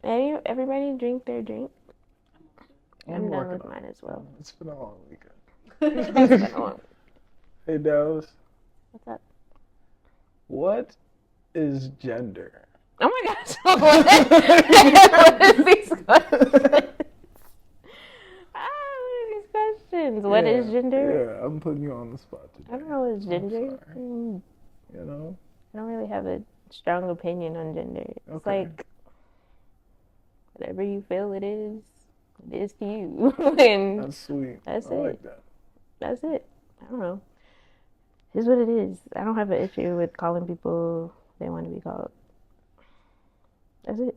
Everybody drink their drink. I'm done working with on mine as well. it. It's been a long It's been weekend. a long. Hey, Dallas, What's up? what is gender? Oh my gosh! What is these questions? What are these questions? What is gender? Yeah, I'm putting you on the spot I today. don't know what is I'm gender. sorry. You know? I don't really have a strong opinion on gender. It's Okay. like whatever you feel it is to you, and That's sweet. that's I it. like that. That's it. I don't know. It's what it is. I don't have an issue with calling people they want to be called. That's it.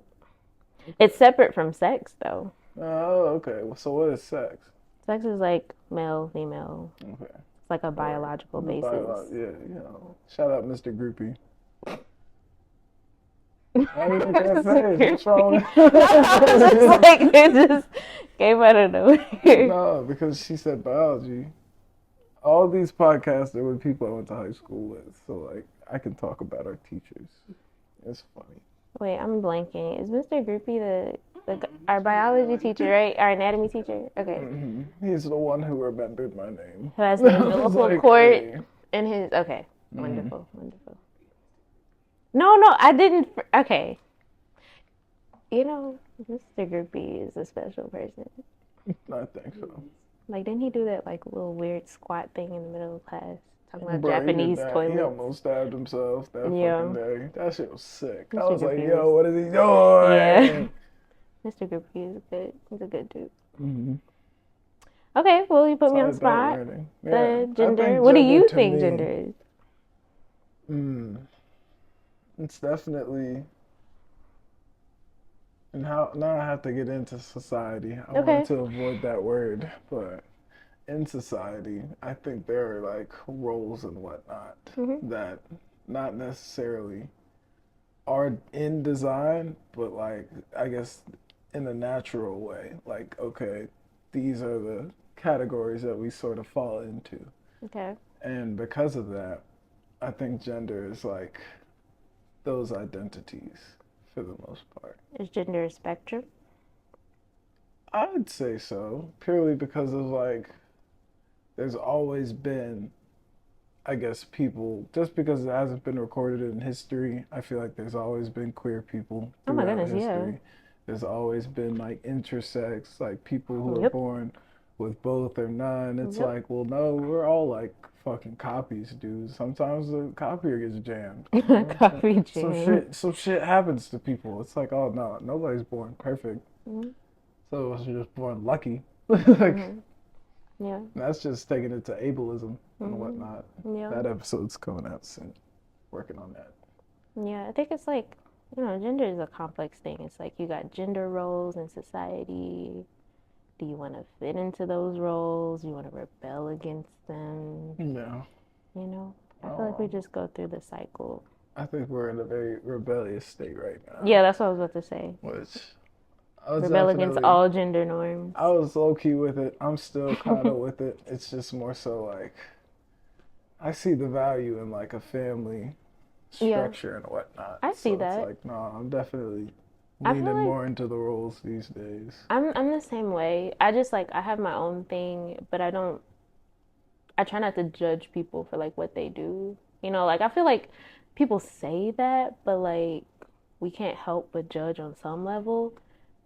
It's separate from sex, though. Oh, okay. So what is sex? Sex is like male, female. Okay. It's like a Or biological the basis. yeah, Shout out Mr. Groupie. Why you make that face? What's wrong? Just like it just came out of nowhere. No, because she said biology. All these podcasts are with people I went to high school with, so like I can talk about our teachers. It's funny. Wait, I'm blanking. Is Mr. Groupie our biology teacher, right? Our anatomy teacher? Okay. He's the one who remembered my name. Who has the umbilical Like, cord hey. in his. Okay. Wonderful. Wonderful. No, I didn't. Okay. Mr. Groupie is a special person. I think so. Like, didn't he do that, like, little weird squat thing in the middle of class? Talking about Bro, Japanese he did that. He toilets. almost stabbed himself that Yeah. fucking day. That shit was sick. I Mr. was like, Groupie yo, was. what is he doing? Yeah. Mr. Groupie is good. He's a good dude. Mm-hmm. Okay, well, you put me on the spot. The gender. What do you think gender is? It's definitely. And how now I have to get into society. I Okay. want to avoid that word, but in society, I think there are like roles and whatnot that not necessarily are in design, but like I guess in a natural way. Like, okay, these are the categories that we sort of fall into. Okay. And because of that, I think gender is like those identities for the most part. Is gender a spectrum? I would say so, purely because of like there's always been, I guess, people, just because it hasn't been recorded in history, I feel like there's always been queer people Oh my throughout goodness, history. yeah. There's always been like intersex, like people who are Yep. born with both or none. It's Yep. like, well, no, we're all like fucking copies, dude. Sometimes the copier gets jammed. Coffee Some shit happens to people. It's like, oh no, nobody's born perfect. Mm-hmm. So us are just born lucky. Like, Yeah. that's just taking it to ableism and whatnot. Yeah. That episode's coming out soon. Working on that. Yeah, I think it's like, gender is a complex thing. It's like you got gender roles in society. Do you want to fit into those roles? Do you want to rebel against them? Yeah. I feel like we just go through the cycle. I think we're in a very rebellious state right now. Yeah, that's what I was about to say. Which I was Rebel against all gender norms. I was low key with it. I'm still kind of with it. It's just more so like I see the value in like a family structure and whatnot. I see so that. It's like, no, I'm definitely I feel leaning like more into the roles these days. I'm the same way. I just like I have my own thing, but I try not to judge people for like what they do. Like I feel like people say that, but like we can't help but judge on some level.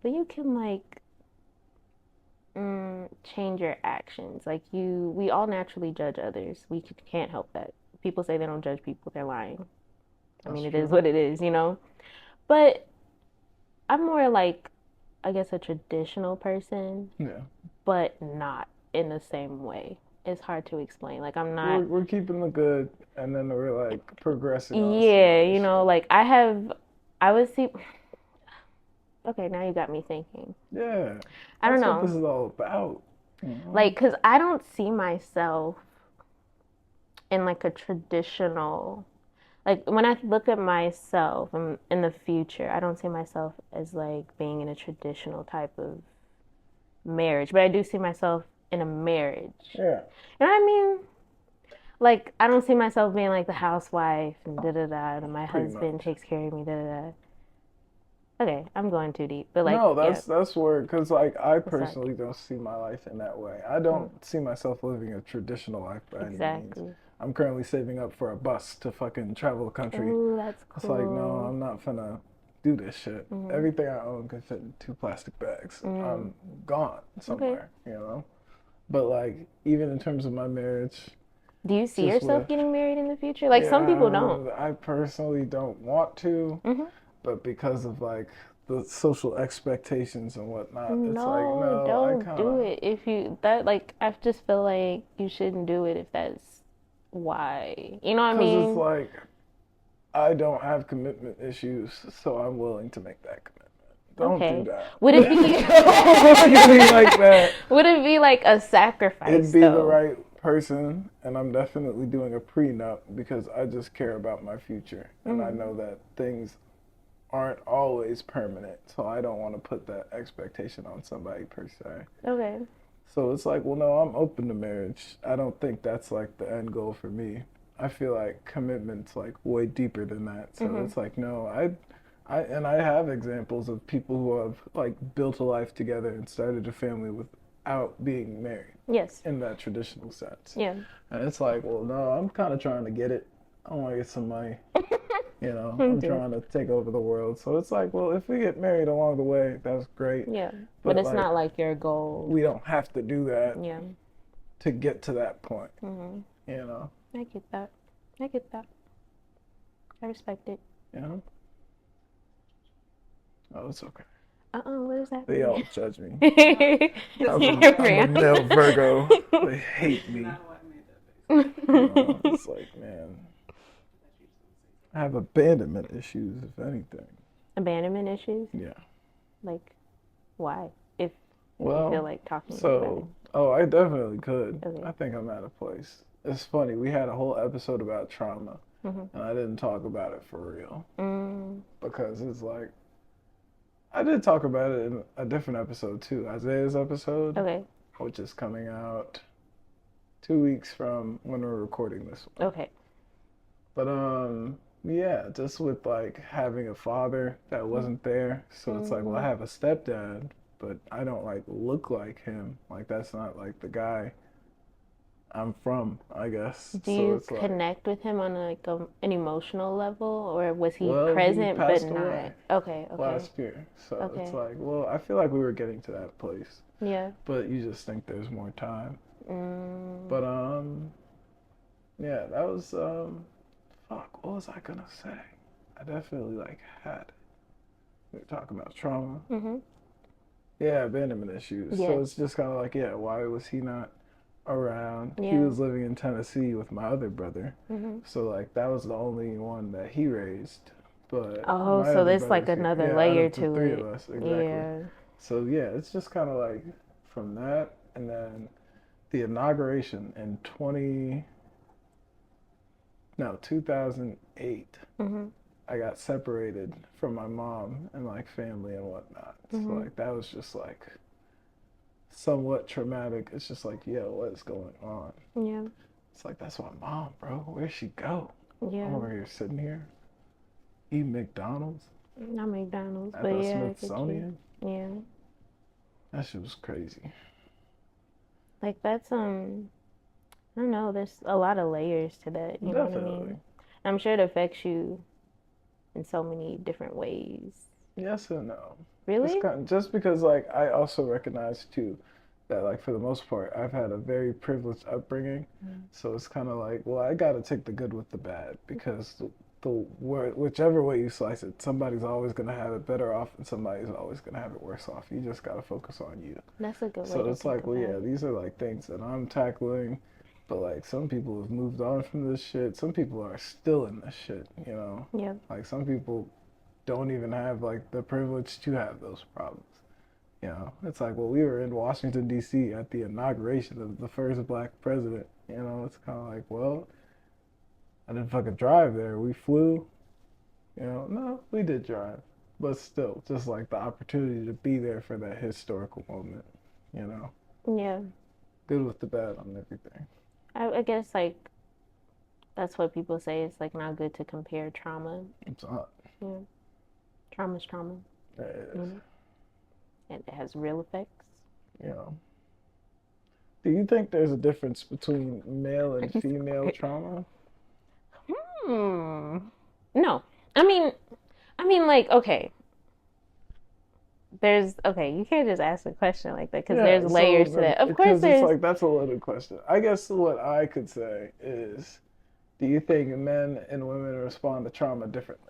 But you can like change your actions. Like we all naturally judge others. We can't help that. People say they don't judge people, they're lying. I mean, it is what it is, But I'm more like, I guess, a traditional person. Yeah. But not in the same way. It's hard to explain. Like I'm not. We're keeping the good, and then we're like progressing. Yeah, like I would see. Okay, now you got me thinking. Yeah. I don't know. That's what this is all about. Like, cause I don't see myself in like a traditional. Like when I look at myself in the future, I don't see myself as like being in a traditional type of marriage, but I do see myself in a marriage. Yeah. You know what I mean? Like I don't see myself being like the housewife and da da da, and my husband takes care of me, da da da. Okay, I'm going too deep, but like, No, yeah, that's where, because like I what's that? personally don't see my life in that way. I Mm, don't see myself living a traditional life by any means. exactly. I'm currently saving up for a bus to fucking travel the country. Oh, that's It's like, no, cool. I'm not gonna do this shit. Mm-hmm. Everything I own can fit in 2 plastic bags. Mm. I'm gone Okay. somewhere, you know? But like, even in terms of my marriage, Do you see just yourself with, getting married in the future? Like some people don't. yeah, I personally don't want to, Hmm. but because of like the social expectations and whatnot, it's like, No, no, I don't kind do of, it. If you that like I just feel like you shouldn't do it if that's why. You know what I because it's mean? like, I don't have commitment issues, so I'm willing to make that commitment. Don't do Okay. that. Would it be Don't look at me like that. would it be like a It'd sacrifice be the though? right person, and I'm definitely doing a prenup because I just care about my future, and I Mm. know that things aren't always permanent, so I don't want to put that expectation on somebody per se. Okay. So it's like, well, no, I'm open to marriage. I don't think that's like the end goal for me. I feel like commitment's like way deeper than that. So Hmm. it's like, no, I have examples of people who have like built a life together and started a family without being married Yes. in that traditional sense. Yeah. And it's like, well, no, I'm kind of trying to get it. I want to get some money. Me I'm too. trying to take over the world. So it's like, well, if we get married along the way, that's great. Yeah. But But it's like, not like your goal. we don't have to do that Yeah. to get to that point, Hmm. you know? I get that. I get that. I respect it. You know? Oh, it's okay. What is They all happening? judge me. I'm a Ram. male Virgo. They hate me. It's like, man, I have abandonment issues, if anything. Abandonment issues? Yeah. Like, why? If you feel Well, like talking about it. oh, I definitely could. Okay. I think I'm at a place. It's funny. We had a whole episode about trauma, Mm-hmm. and I didn't talk about it for real Mm, because it's like, I did talk about it in a different episode too, Isaiah's episode, okay. which is coming out 2 weeks from when we're recording this one. Okay. But yeah, just with like having a father that wasn't there, so it's like, well, I Mm. have a stepdad, but I don't like look like him. Like that's not like the guy I'm from, I guess. Do So you it's like, connect with him on like an emotional level, or was he well, he present but passed not? away Okay. Okay. last year, so it's Okay. like, well, I feel like we were getting to that place, Yeah. but you just think there's more time. Mm, But yeah, that was fuck. What was I gonna say? I definitely like had. We were talking about trauma. mm-hmm. Yeah, abandonment issues. So Yes. it's just kind of like, yeah, why was he not around? He Yeah. was living in Tennessee with my other brother. Mm-hmm. So like that was the only one that he raised. But Oh, my so other there's like brother's here. another Yeah, out layer of the to three of it. us, exactly. Yeah. So yeah, it's just kind of like from that and then the inauguration in 2008. Mm-hmm. I got separated from my mom and like family and whatnot. So Mm-hmm. like that was just like somewhat traumatic. It's just like, yo, what is going on? Yeah. It's like that's my mom, bro. Where'd she go? I'm Yeah. over here sitting here eating McDonald's Not McDonald's, at but the yeah, I get you. Smithsonian. Yeah. That shit was crazy. Like that's I don't know, there's a lot of layers to that, you know what I Definitely. mean? I'm sure it affects you in so many different ways. Yes and no. It's Really? kind of, just because like I also recognize too that like for the most part I've had a very privileged upbringing, so it's kind of like, well, I got to take the good with the bad because whichever way you slice it, somebody's always gonna have it better off and somebody's always gonna have it worse off. You just gotta focus on you. That's a good way So to it's think like, well, about yeah, it. these are like things that I'm tackling, but like some people have moved on from this shit. Some people are still in this shit, you know? Yeah. Like some people don't even have like the privilege to have those problems. You know, it's like, well, we were in Washington D.C. at the inauguration of the first black president. You know, it's kind of like, well, I didn't fucking drive there. We flew. You know, no, we did drive, but still, just like the opportunity to be there for that historical moment. You know, Yeah. good with the bad on everything. I guess like that's what people say. It's like not good to compare trauma. It's not. Yeah. Trauma's trauma. It is. Mm-hmm. And it has real effects. You know. Do you think there's a difference between male and female trauma? Hmm. No. I mean, like, okay. You can't just ask a question like that because Yeah, there's layers to so that. Of course, because it's there's. like that's a loaded question. I guess what I could say is, do you think men and women respond to trauma differently?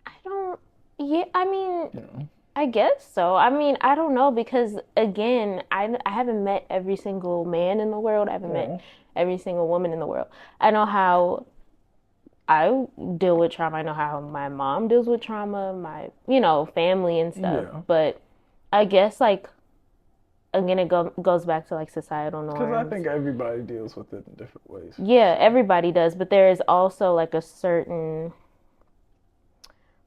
I don't. Yeah, I mean, Yeah. I guess so. I mean, I don't know because again, I haven't met every single man in the world. I haven't met Yeah. every single woman in the world. I know how I deal with trauma. I know how my mom deals with trauma, my, family and stuff. Yeah. But I guess like again, goes back to like societal Because I norms. think everybody deals with it in different ways. Yeah, everybody does, but there is also like a certain,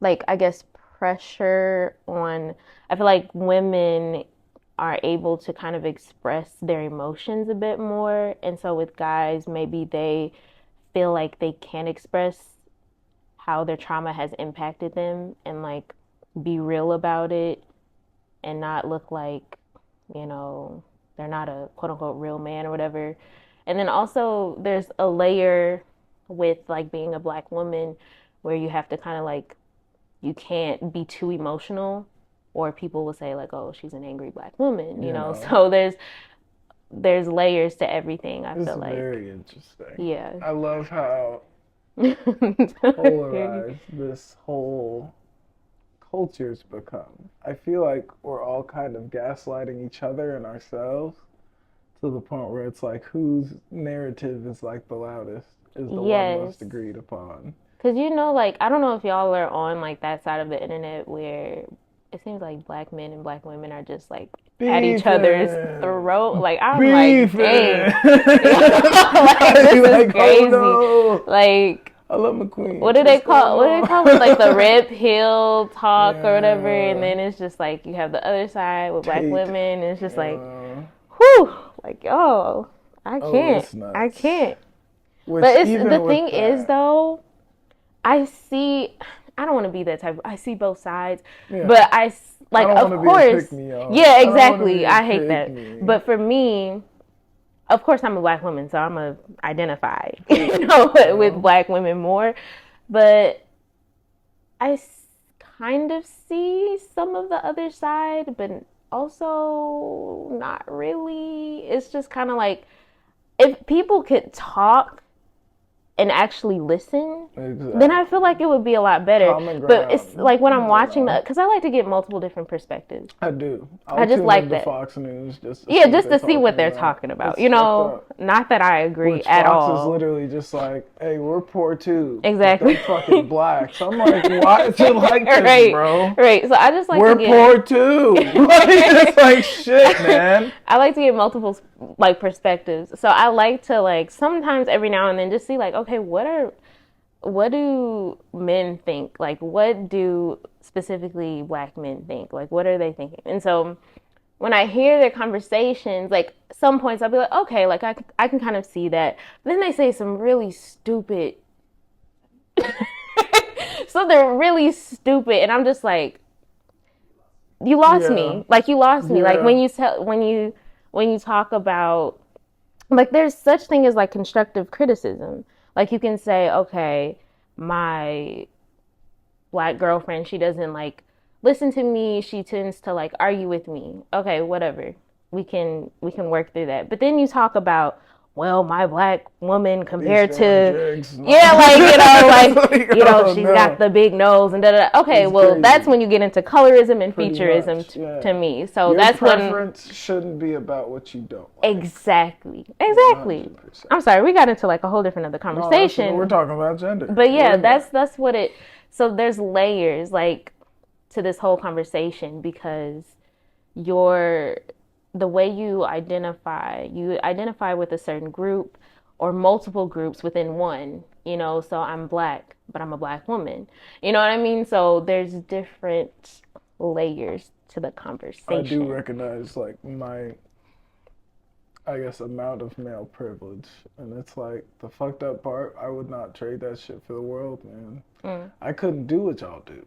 like, I guess, pressure on. I feel like women are able to kind of express their emotions a bit more, and so with guys, maybe they feel like they can't express how their trauma has impacted them and like be real about it and not look like, you know, they're not a quote unquote real man or whatever. And then also there's a layer with like being a black woman where you have to kind of like, you can't be too emotional or people will say like, oh, she's an angry black woman, You know, So there's layers to everything, I it's feel like. very interesting. Yeah. I love how Very. polarized this whole culture's become. I feel like we're all kind of gaslighting each other and ourselves to the point where it's like whose narrative is like the loudest is the one Yes. most agreed upon. Because, like, I don't know if y'all are on, like, that side of the internet where it seems like black men and black women are just, like, at each other's Beefing. throat. Like, I'm like, Beefing. dang. Like, this is like, crazy. oh no. Like, I love McQueen. what do they call it? Like, the red pill talk or whatever. And Yeah. then it's just, like, you have the other side with black Tate. women. And it's just, like, Yeah. whew. Like, oh, I Oh, can't. it's nuts. I can't. Which But it's even the with thing is, that, though, I don't want to be that type. I see both sides, yeah. but like, I don't of want to course, be a pick-me-up. yeah, I don't wanna be exactly. a I hate that. pick-me. But for me, of course, I'm a black woman, so I'm a identify, with black women more. But I kind of see some of the other side, but also not really. It's just kind of like if people could talk and actually listen, Exactly. then I feel like it would be a lot better. Common But it's ground. like when I'm watching because I like to get multiple different perspectives. I do. I just tune like into that. Fox News just to Yeah, see just what to see what they're about. talking about. It's fucked up. Not that I agree Which at Fox is all. literally just like, hey, we're poor too. Exactly. They're fucking black. So I'm like, why is it like this, Right, bro? right. So I just like We're to get poor too. Like, it's like shit, man. I like to get multiple like perspectives. So I like to like sometimes every now and then just see like, okay, what do men think? Like, what do specifically black men think? Like, what are they thinking? And so when I hear their conversations, like some points I'll be like, okay, like I can kind of see that. But then they say some really stupid. So they're really stupid, and I'm just like, you lost me. Like you lost me. Like when you talk about like there's such thing as like constructive criticism. Like you can say, okay, my black girlfriend, she doesn't like listen to me. She tends to like argue with me. Okay, whatever. We can work through that. But then you talk about, well, my black woman compared to yeah, like she's got the big nose and da da. Okay, it's well, crazy. That's when you get into colorism and featureism to me. So your that's preference shouldn't be about what you don't like. Exactly. 100%. I'm sorry, we got into like a whole different other conversation. No, we're talking about gender. But yeah, that's what it. So there's layers like to this whole conversation because the way you identify with a certain group or multiple groups within one, so I'm black, but I'm a black woman. You know what I mean? So there's different layers to the conversation. I do recognize like my, I guess, amount of male privilege. And it's like the fucked up part, I would not trade that shit for the world, man. I couldn't do what y'all do.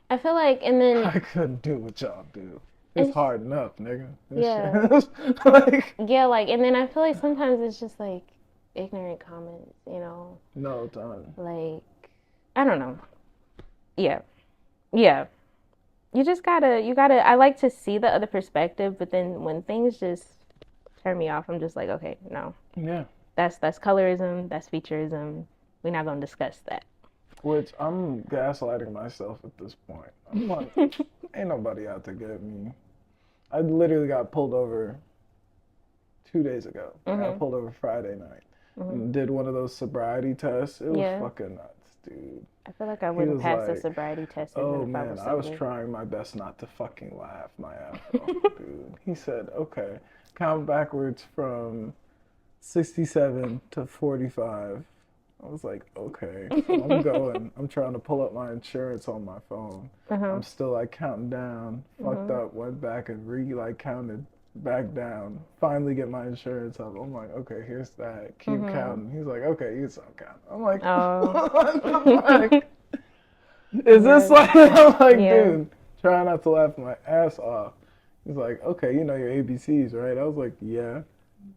I feel like, and then I couldn't do what y'all do. It's it's hard enough, nigga. This yeah, shit like yeah, like, and then I feel like sometimes it's just like ignorant comments, no done. like I don't know. Yeah, yeah. You gotta. I like to see the other perspective, but then when things just turn me off, I'm just like, okay, no, Yeah. that's colorism, that's featureism. We're not gonna discuss that. Which I'm gaslighting myself at this point. I'm like, ain't nobody out to get me. I literally got pulled over 2 days ago. I got Mhm. pulled over Friday night Mhm. and did one of those sobriety tests. It was Yeah. fucking nuts, dude. I feel like I He wouldn't was pass the like, sobriety test even oh if I man, was I was sober. trying my best not to fucking laugh my ass off, dude. He said, okay, count backwards from 67 to 45. I was like, okay. So I'm going. I'm trying to pull up my insurance on my phone. Uh-huh. I'm still like counting down. Fucked Mhm. up. Went back and like counted back down. Finally get my insurance up. I'm like, okay, here's that. Keep Mhm. counting. He's like, okay, you stop counting. I'm like, Oh. what the fuck? Is this Yeah. like? I'm like, Yeah. dude, try not to laugh my ass off. He's like, okay, you know your ABCs, right? I was like, yeah.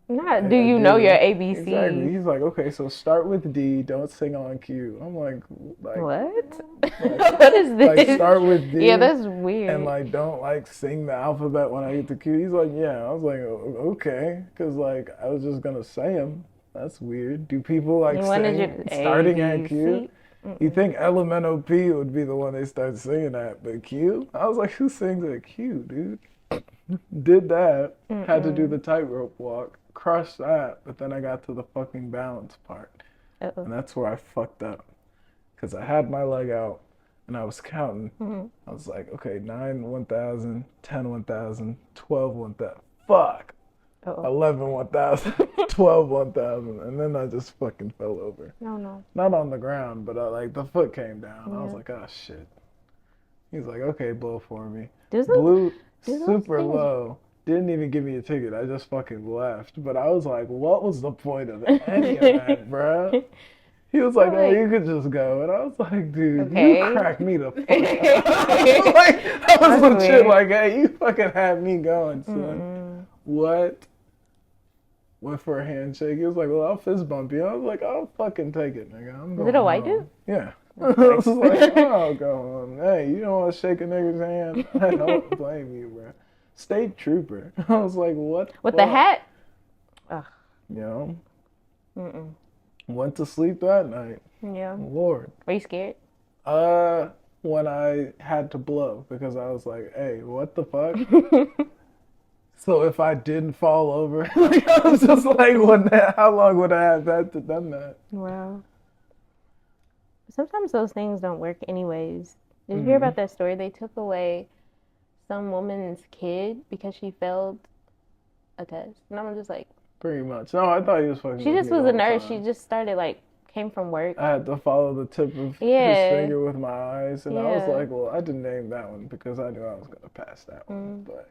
Not do I you know your do. Exactly. ABCs? He's like, okay, so start with D, don't sing on cue. I'm like, What? like, What is like this? start with Yeah, D that's and weird. like don't like sing the alphabet when I get to Q. He's like, yeah. I was like, okay, because like I was just gonna say them. That's weird. Do people You like wanted your sing starting at Q? ABC? You Mm-mm. think LMNOP would be the one they start singing at, but Q? I was like, who sings at Q, dude? Did that, had to do Mm-mm. the tightrope walk, crushed that, but then I got to the fucking balance part. Uh-oh. And that's where I fucked up. Because I had my leg out and I was counting. Mm-hmm. I was like, okay, 9, 1,000, 10, 1,000, 12, 1,000. Fuck! Uh-oh. 11, 1,000, 12, 1,000. And then I just fucking fell over. No, no. Not on the ground, but like the foot came down. I was Yeah. like, oh shit. He's like, okay, blow for me. Do those Blew do those super things low. Didn't even give me a ticket. I just fucking left. But I was like, what was the point of any of that, bruh? He was like, But oh, like you could just go. And I was like, dude, you okay. cracked me the fuck up. I was That's legit weird. like, hey, you fucking had me going, son. Mm-mm. What? Went for a handshake. He was like, well, I'll fist bump you. I was like, I'll fucking take it, nigga. I'm Is it a going white dude? home. Yeah. I Of was course. like, I'll go home. Hey, you don't want to shake a nigga's hand? I don't blame you, bro. State trooper. I was like, what With the the fuck? hat? Ugh. You know? Mm-mm. Went to sleep that night. Yeah. Lord. Are you scared? When I had to blow because I was like, hey, what the fuck? So if I didn't fall over, like, I was just like, how long would I have had to done that? Wow. Sometimes those things don't work anyways. Did you hear Hmm. about that story? They took away some woman's kid because she failed a test. And I'm just like, Pretty much. No, I thought he was fucking she with just me the was a whole nurse. She time. just started like came from work. I had to follow the tip of his Yeah. finger with my eyes, and I was Yeah. like, well, I didn't name that one because I knew I was gonna pass that one. Mm. But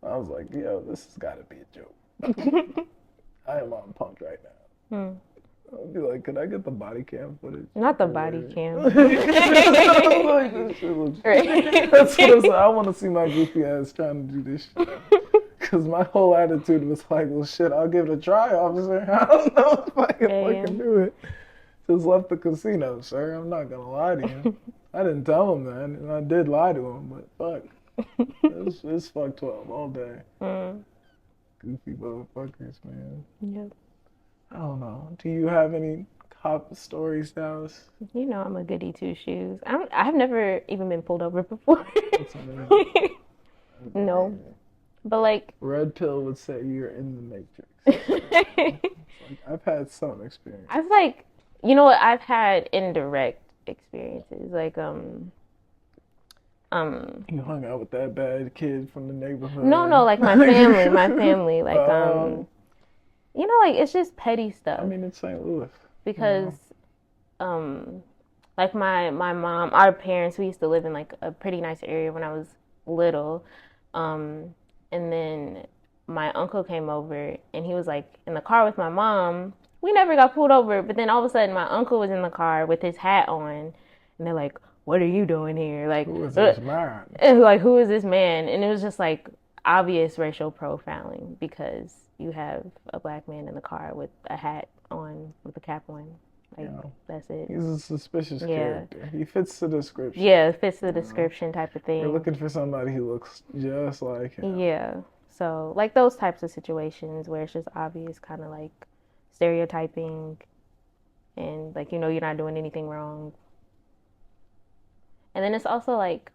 I was like, yo, this has got to be a joke. I am on pumped right now. Hmm. I'll be like, could I get the body cam footage? Not the Or body whatever? cam. I was like, this shit looks- Right. That's what I said. I want to see my goofy ass trying to do this shit. Because my whole attitude was like, well, shit, I'll give it a try, officer. I don't know if I can Yeah. fucking do it. Just left the casino, sir. I'm not going to lie to you. I didn't tell him that, and I did lie to him, but fuck. It's fuck 12 all day. Mm. Goofy motherfuckers, man. Yep. I don't know. Do you have any cop stories, Dallas? You know I'm a goody two shoes. I've never even been pulled over before. That's amazing. That's No. amazing. But like Red Pill would say you're in the Matrix. Like, I've had some experience. I've like you know what I've had indirect experiences like You hung out with that bad kid from the neighborhood. no like my family like Um, like it's just petty stuff I mean, it's St. Louis. because um like my mom, our parents, we used to live in like a pretty nice area when I was little, and then my uncle came over and he was like in the car with my mom. We never got pulled over, but then all of a sudden my uncle was in the car with his hat on, and they're like, what are you doing here? Like, who is this man? Like, who is this man? And it was just like obvious racial profiling because you have a black man in the car with a hat on, with a cap on. Like, that's it. He's a suspicious character. He fits the description. Yeah, it fits the description type of thing. We're looking for somebody who looks just like him. Yeah. So, like, those types of situations where it's just obvious kind of like stereotyping and, like, you know, you're not doing anything wrong. And then it's also like,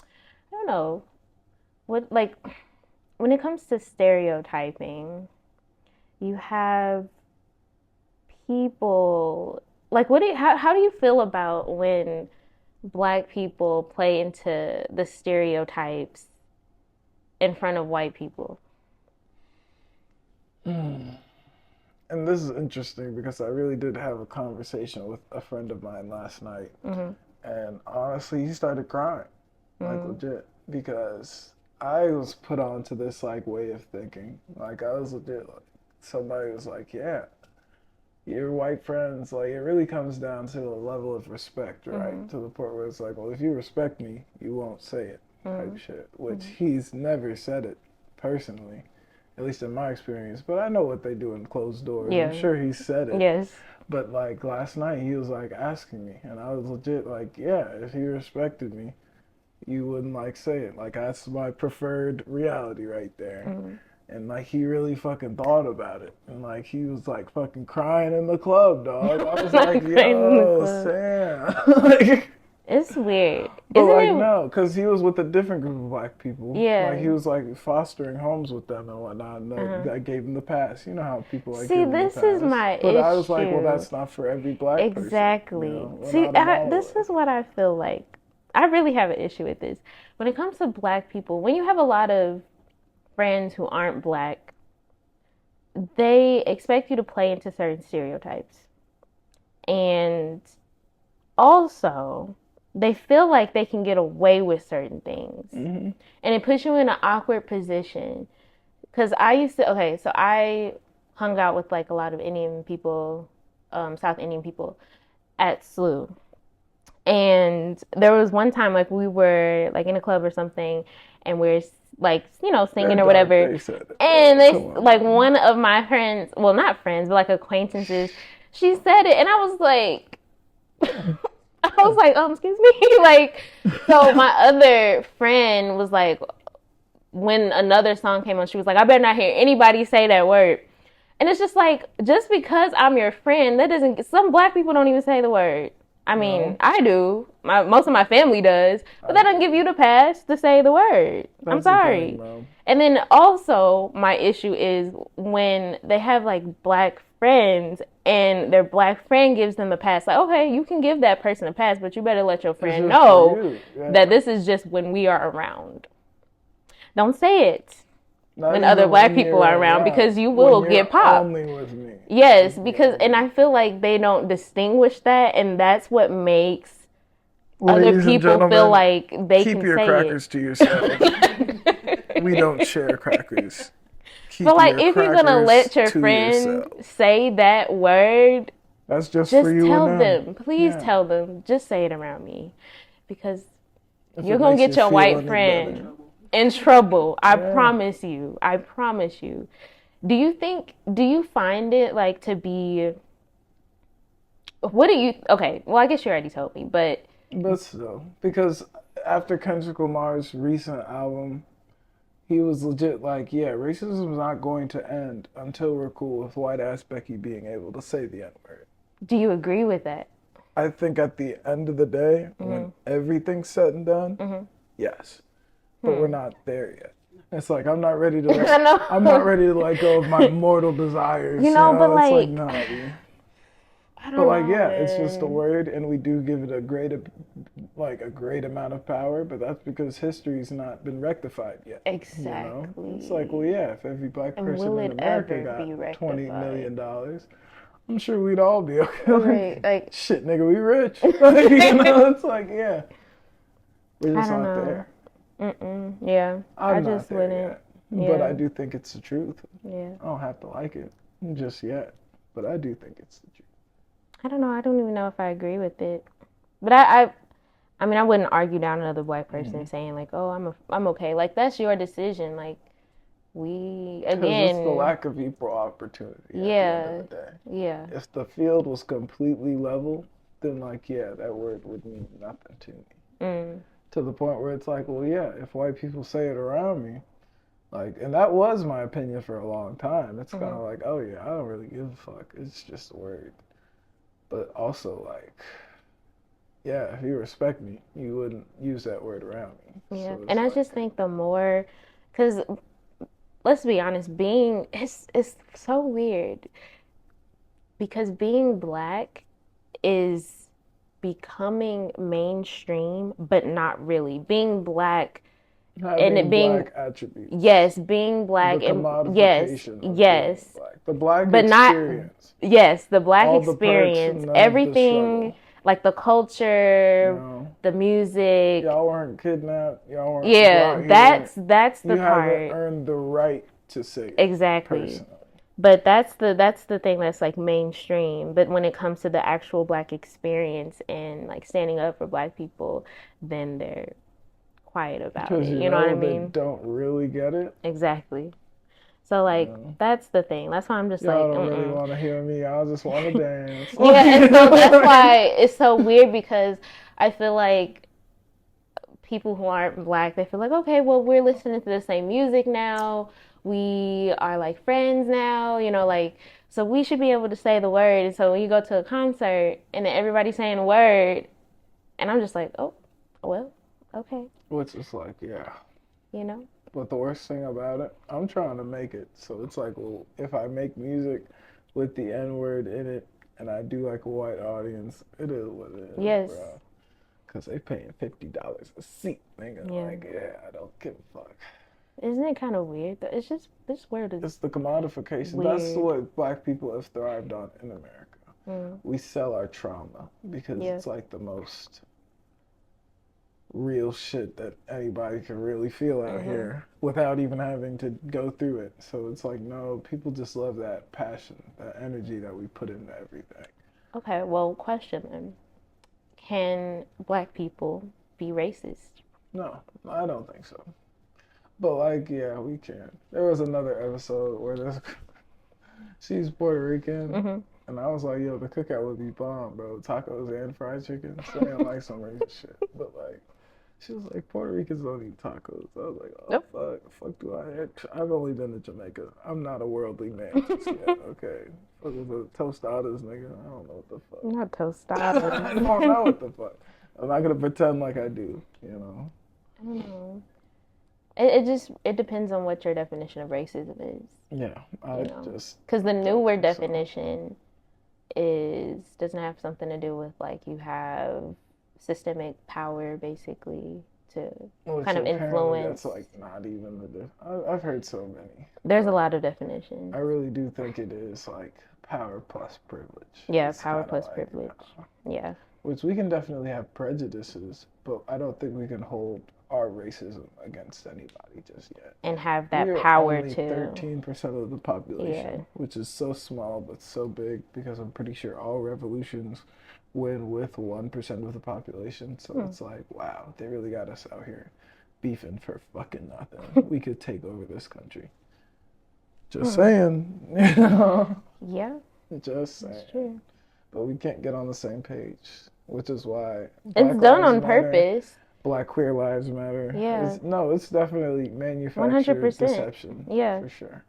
I don't know, what, like, when it comes to stereotyping, you have people, like, how do you feel about when black people play into the stereotypes in front of white people? And this is interesting because I really did have a conversation with a friend of mine last night. And honestly, he started crying, like legit, because I was put onto this like way of thinking. Like I was legit, like somebody was like, yeah, your white friends, like it really comes down to a level of respect, right? To the point where it's like, well, if you respect me, you won't say it, type shit, which he's never said it personally, at least in my experience. But I know what they do in closed doors. Yeah. I'm sure he said it. Yes. But like last night, he was like asking me, and I was legit like, yeah, if he respected me, you wouldn't like say it. Like that's my preferred reality right there. And like he really fucking thought about it, and like he was like fucking crying in the club, dog. I was like, yo, Sam, like. It's weird. But Isn't like it? no, because he was with a different group of black people. Yeah. Like he was like fostering homes with them and whatnot. And I gave him the pass. You know how people like. See, this is my but issue. I was like, well, that's not for every black exactly. person. You know? See, this is what I feel like. I really have an issue with this. When it comes to black people, when you have a lot of friends who aren't black, they expect you to play into certain stereotypes. And also, they feel like they can get away with certain things. And it puts you in an awkward position. Because I hung out with like a lot of Indian people, South Indian people at SLU. And there was one time like we were like in a club or something and we're like, you know, singing or whatever. And they like one of my friends, well, not friends, but like acquaintances, she said it and I was like, excuse me. Like, so my other friend was like, when another song came on, she was like, I better not hear anybody say that word. And it's just like, just because I'm your friend, that doesn't, some black people don't even say the word. I mean, I do. Most of my family does. But that doesn't give you the pass to say the word. I'm sorry. And then also, my issue is when they have like black friends and their black friend gives them the pass. Like, okay, you can give that person a pass, but you better let your friend know that this is just when we are around. Don't say it when other black people are around because you will get popped. Only with me. Yes, because, and I feel like they don't distinguish that, and that's what makes other people feel like they can say it. Keep your crackers to yourself. We don't share crackers. But like, if you're gonna let your friend say that word, that's just for you. Tell them. Please tell them. Just say it around me, because you're gonna get your white friend in trouble. I promise you. I promise you. Do you find it like to be, okay, well, I guess you already told me, but still, because after Kendrick Lamar's recent album, he was legit like, yeah, racism is not going to end until we're cool with white ass Becky being able to say the N-word. Do you agree with that? I think at the end of the day, when everything's said and done, yes. But we're not there yet. It's like I'm not ready to let go of my mortal desires. You know, but like, it's like no. But like, yeah, it's just a word, and we do give it a great amount of power. But that's because history's not been rectified yet. Exactly. You know? It's like, well, yeah, if every black person in America got $20 million, I'm sure we'd all be okay. Right. Like, shit, nigga, we rich. Like, you know, it's like, yeah, we're just not there. Yeah, I just wouldn't. Yet. Yeah. But I do think it's the truth. Yeah. I don't have to like it just yet, but I do think it's the truth. I don't know. I don't even know if I agree with it. But I I mean, I wouldn't argue down another black person Mhm. saying like, "Oh, I'm okay." Like that's your decision. Like Because it's the again, lack of equal opportunity at the end of yeah, the day. yeah. If the field was completely level, then like yeah, that word would mean nothing to me. Mm, To the point where it's like, well, yeah, if white people say it around me, like, and that was my opinion for a long time. It's kind hmm of like, oh yeah, I don't really give a fuck. It's just a word. But also like, yeah, if you respect me, you wouldn't use that word around me. Yeah, So and it's I like, just think the more, because let's be honest, being it's so weird because being black is becoming mainstream, but not really. Being black and it having being black attributes, yes, being the black and yes, commodification of being yes, black, the black but not experience, yes, the black all the perks experience, and none of the everything struggle. like the You culture, know, the music. y'all weren't kidnapped, y'all weren't Yeah, brought here. that's the You haven't part. earned the right to say it Exactly. personally. But that's the thing that's like mainstream. But when it comes to the actual black experience and like standing up for black people, then they're quiet about Because it. you You know what I know they mean? don't really get it. Exactly. So You like know, that's the thing. That's why I'm just y'all like, don't really mm-mm. want to hear me. I just want to dance. Yeah, and so that's why it's so weird because I feel like people who aren't black, they feel like, okay, well, we're listening to the same music now. We are like friends now, like, so we should be able to say the word. And so when you go to a concert and then everybody's saying the word, and I'm just like, oh, well, okay, Which is like, yeah. you know? But the worst thing about it, I'm trying to make it. So it's like, well, if I make music with the N word in it and I do like a white audience, it is what it is, Yes, bro. Because they paying $50 a seat, nigga. yeah. Like, yeah, I don't give a fuck. Isn't it kind of weird? It's just, this word is It's the commodification. That's weird. what black people have thrived on in America. Mm, We sell our trauma because yeah. it's like the most real shit that anybody can really feel out hmm here without even having to go through it. So it's like, no, people just love that passion, that energy that we put into everything. Okay, well, question then. Can black people be racist? No, I don't think so. But like, yeah, we can. There was another episode where this she's Puerto Rican, hmm and I was like, yo, the cookout would be bomb, bro. Tacos and fried chicken, saying like some racist shit. But like, she was like, Puerto Ricans don't eat tacos. I was like, oh Nope. fuck, fuck do I? I've only been to Jamaica. I'm not a worldly man just yet. Okay, fuck with the tostadas, nigga. I don't know what the fuck. Not I don't know tostadas. what the fuck. I'm not gonna pretend like I do. You know. I don't know. It just it depends on what your definition of racism is, Yeah, you I know. just Because the don't newer think so. definition is doesn't have something to do with like you have systemic power basically to Which kind of apparently that's influence. like not even I've heard so many, There's a but lot of I definitions. really do think it is like power plus privilege. Yeah, It's power kind of plus like, privilege. Yeah. which we can definitely have prejudices, but I don't think we can hold our racism against anybody just yet. And have We that are power only to 13% of the yeah. population, which is so small but so big because I'm pretty sure all revolutions win with 1% of the population. So Hmm. it's like, wow, they really got us out here beefing for fucking nothing. We could take over this country. Just Hmm. saying, you know? Yeah, Just that's saying. true. But we can't get on the same page, which is why It's Black done Lives on Matter, purpose. Black Queer Lives Matter. Yeah. It's definitely manufactured 100%. deception Yeah. for sure.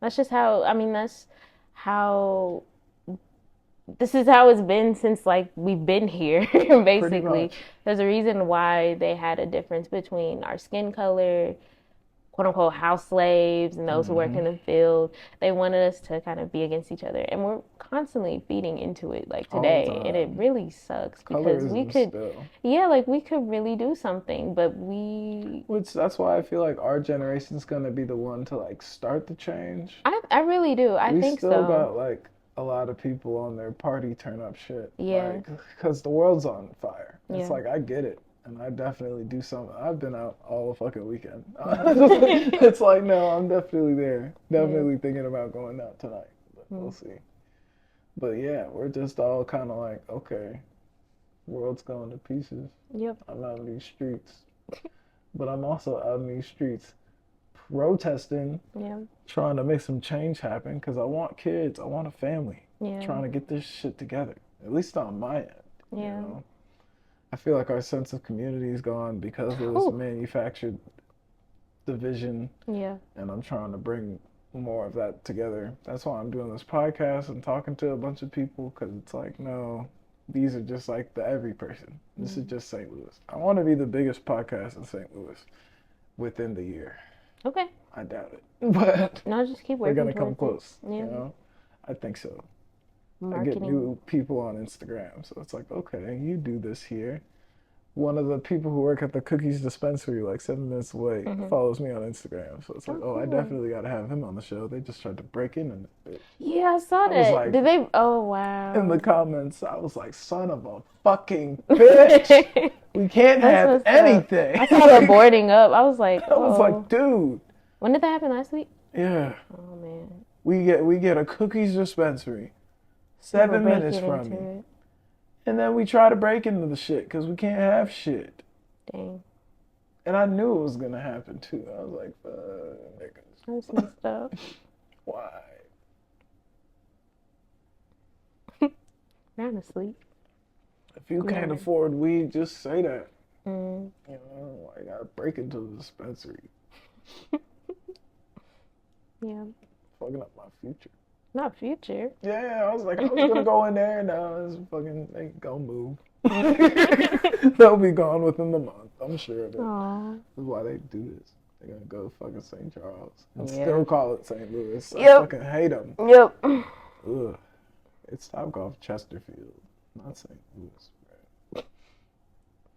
That's just how, I mean, that's how, this is how it's been since like we've been here, Pretty basically. much. There's a reason why they had a difference between our skin color, quote unquote house slaves, and those who work Mm-hmm. in the field. They wanted us to kind of be against each other. And we're constantly feeding into it like All the today. And it time. really sucks because we Colorism could, still. yeah, like we could really do something, but we, Which that's why I feel like our generation's gonna be the one to like start the change. I really do. I We think still so. got like a lot of people on their party turn up shit. Yeah. Like, because the world's on fire. It's Yeah. like, I get it. And I definitely do something. I've been out all the fucking weekend. Mm-hmm. It's like, no, I'm definitely there. Yeah. Definitely thinking about going out tonight. But we'll Mm. see. But yeah, we're just all kind of like, okay, World's going to pieces. Yep. I'm out in these streets. But I'm also out in these streets protesting, Yeah. trying to make some change happen because I want kids. I want a family. Yeah. Trying to get this shit together, at least on my end. Yeah. You know? I feel like our sense of community is gone because of this manufactured division. Yeah. And I'm trying to bring more of that together. That's why I'm doing this podcast and talking to a bunch of people because it's like, no, these are just like the every person. This is just St. Louis. I want to be the biggest podcast in St. Louis within the year. Okay. I doubt it. But no, just keep working. We're going to come close. Yeah. You know? I think so. Marketing. I get new people on Instagram. So it's like, okay, you do this here. One of the people who work at the cookies dispensary, like 7 minutes away, follows me on Instagram. So it's like, I definitely got to have him on the show. They just tried to break in it. Yeah, I saw that. Like, did they? Oh, wow. In the comments, I was like, son of a fucking bitch. We can't have anything. I saw the boarding up. I was like, I was like, dude. When did that happen? Last week? Yeah. Oh, man. We get a cookies dispensary 7 minutes from me. And then we try to break into the shit because we can't have shit. Dang. And I knew it was going to happen too. I was like, niggas. That's messed up. Why? I'm asleep. If you can't afford weed, just say that. Mm. You know, I got to break into the dispensary. Yeah. Fucking up my future. Not future. Yeah, I was like, I was gonna go in there, and now it's fucking they gonna move. They'll be gone within the month. I'm sure of it. Aww. That's why they do this. They're gonna go to fucking St. Charles and still call it St. Louis. Yep. I fucking hate them. Yep. Ugh. It's Topgolf Chesterfield, not St. Louis. Bro.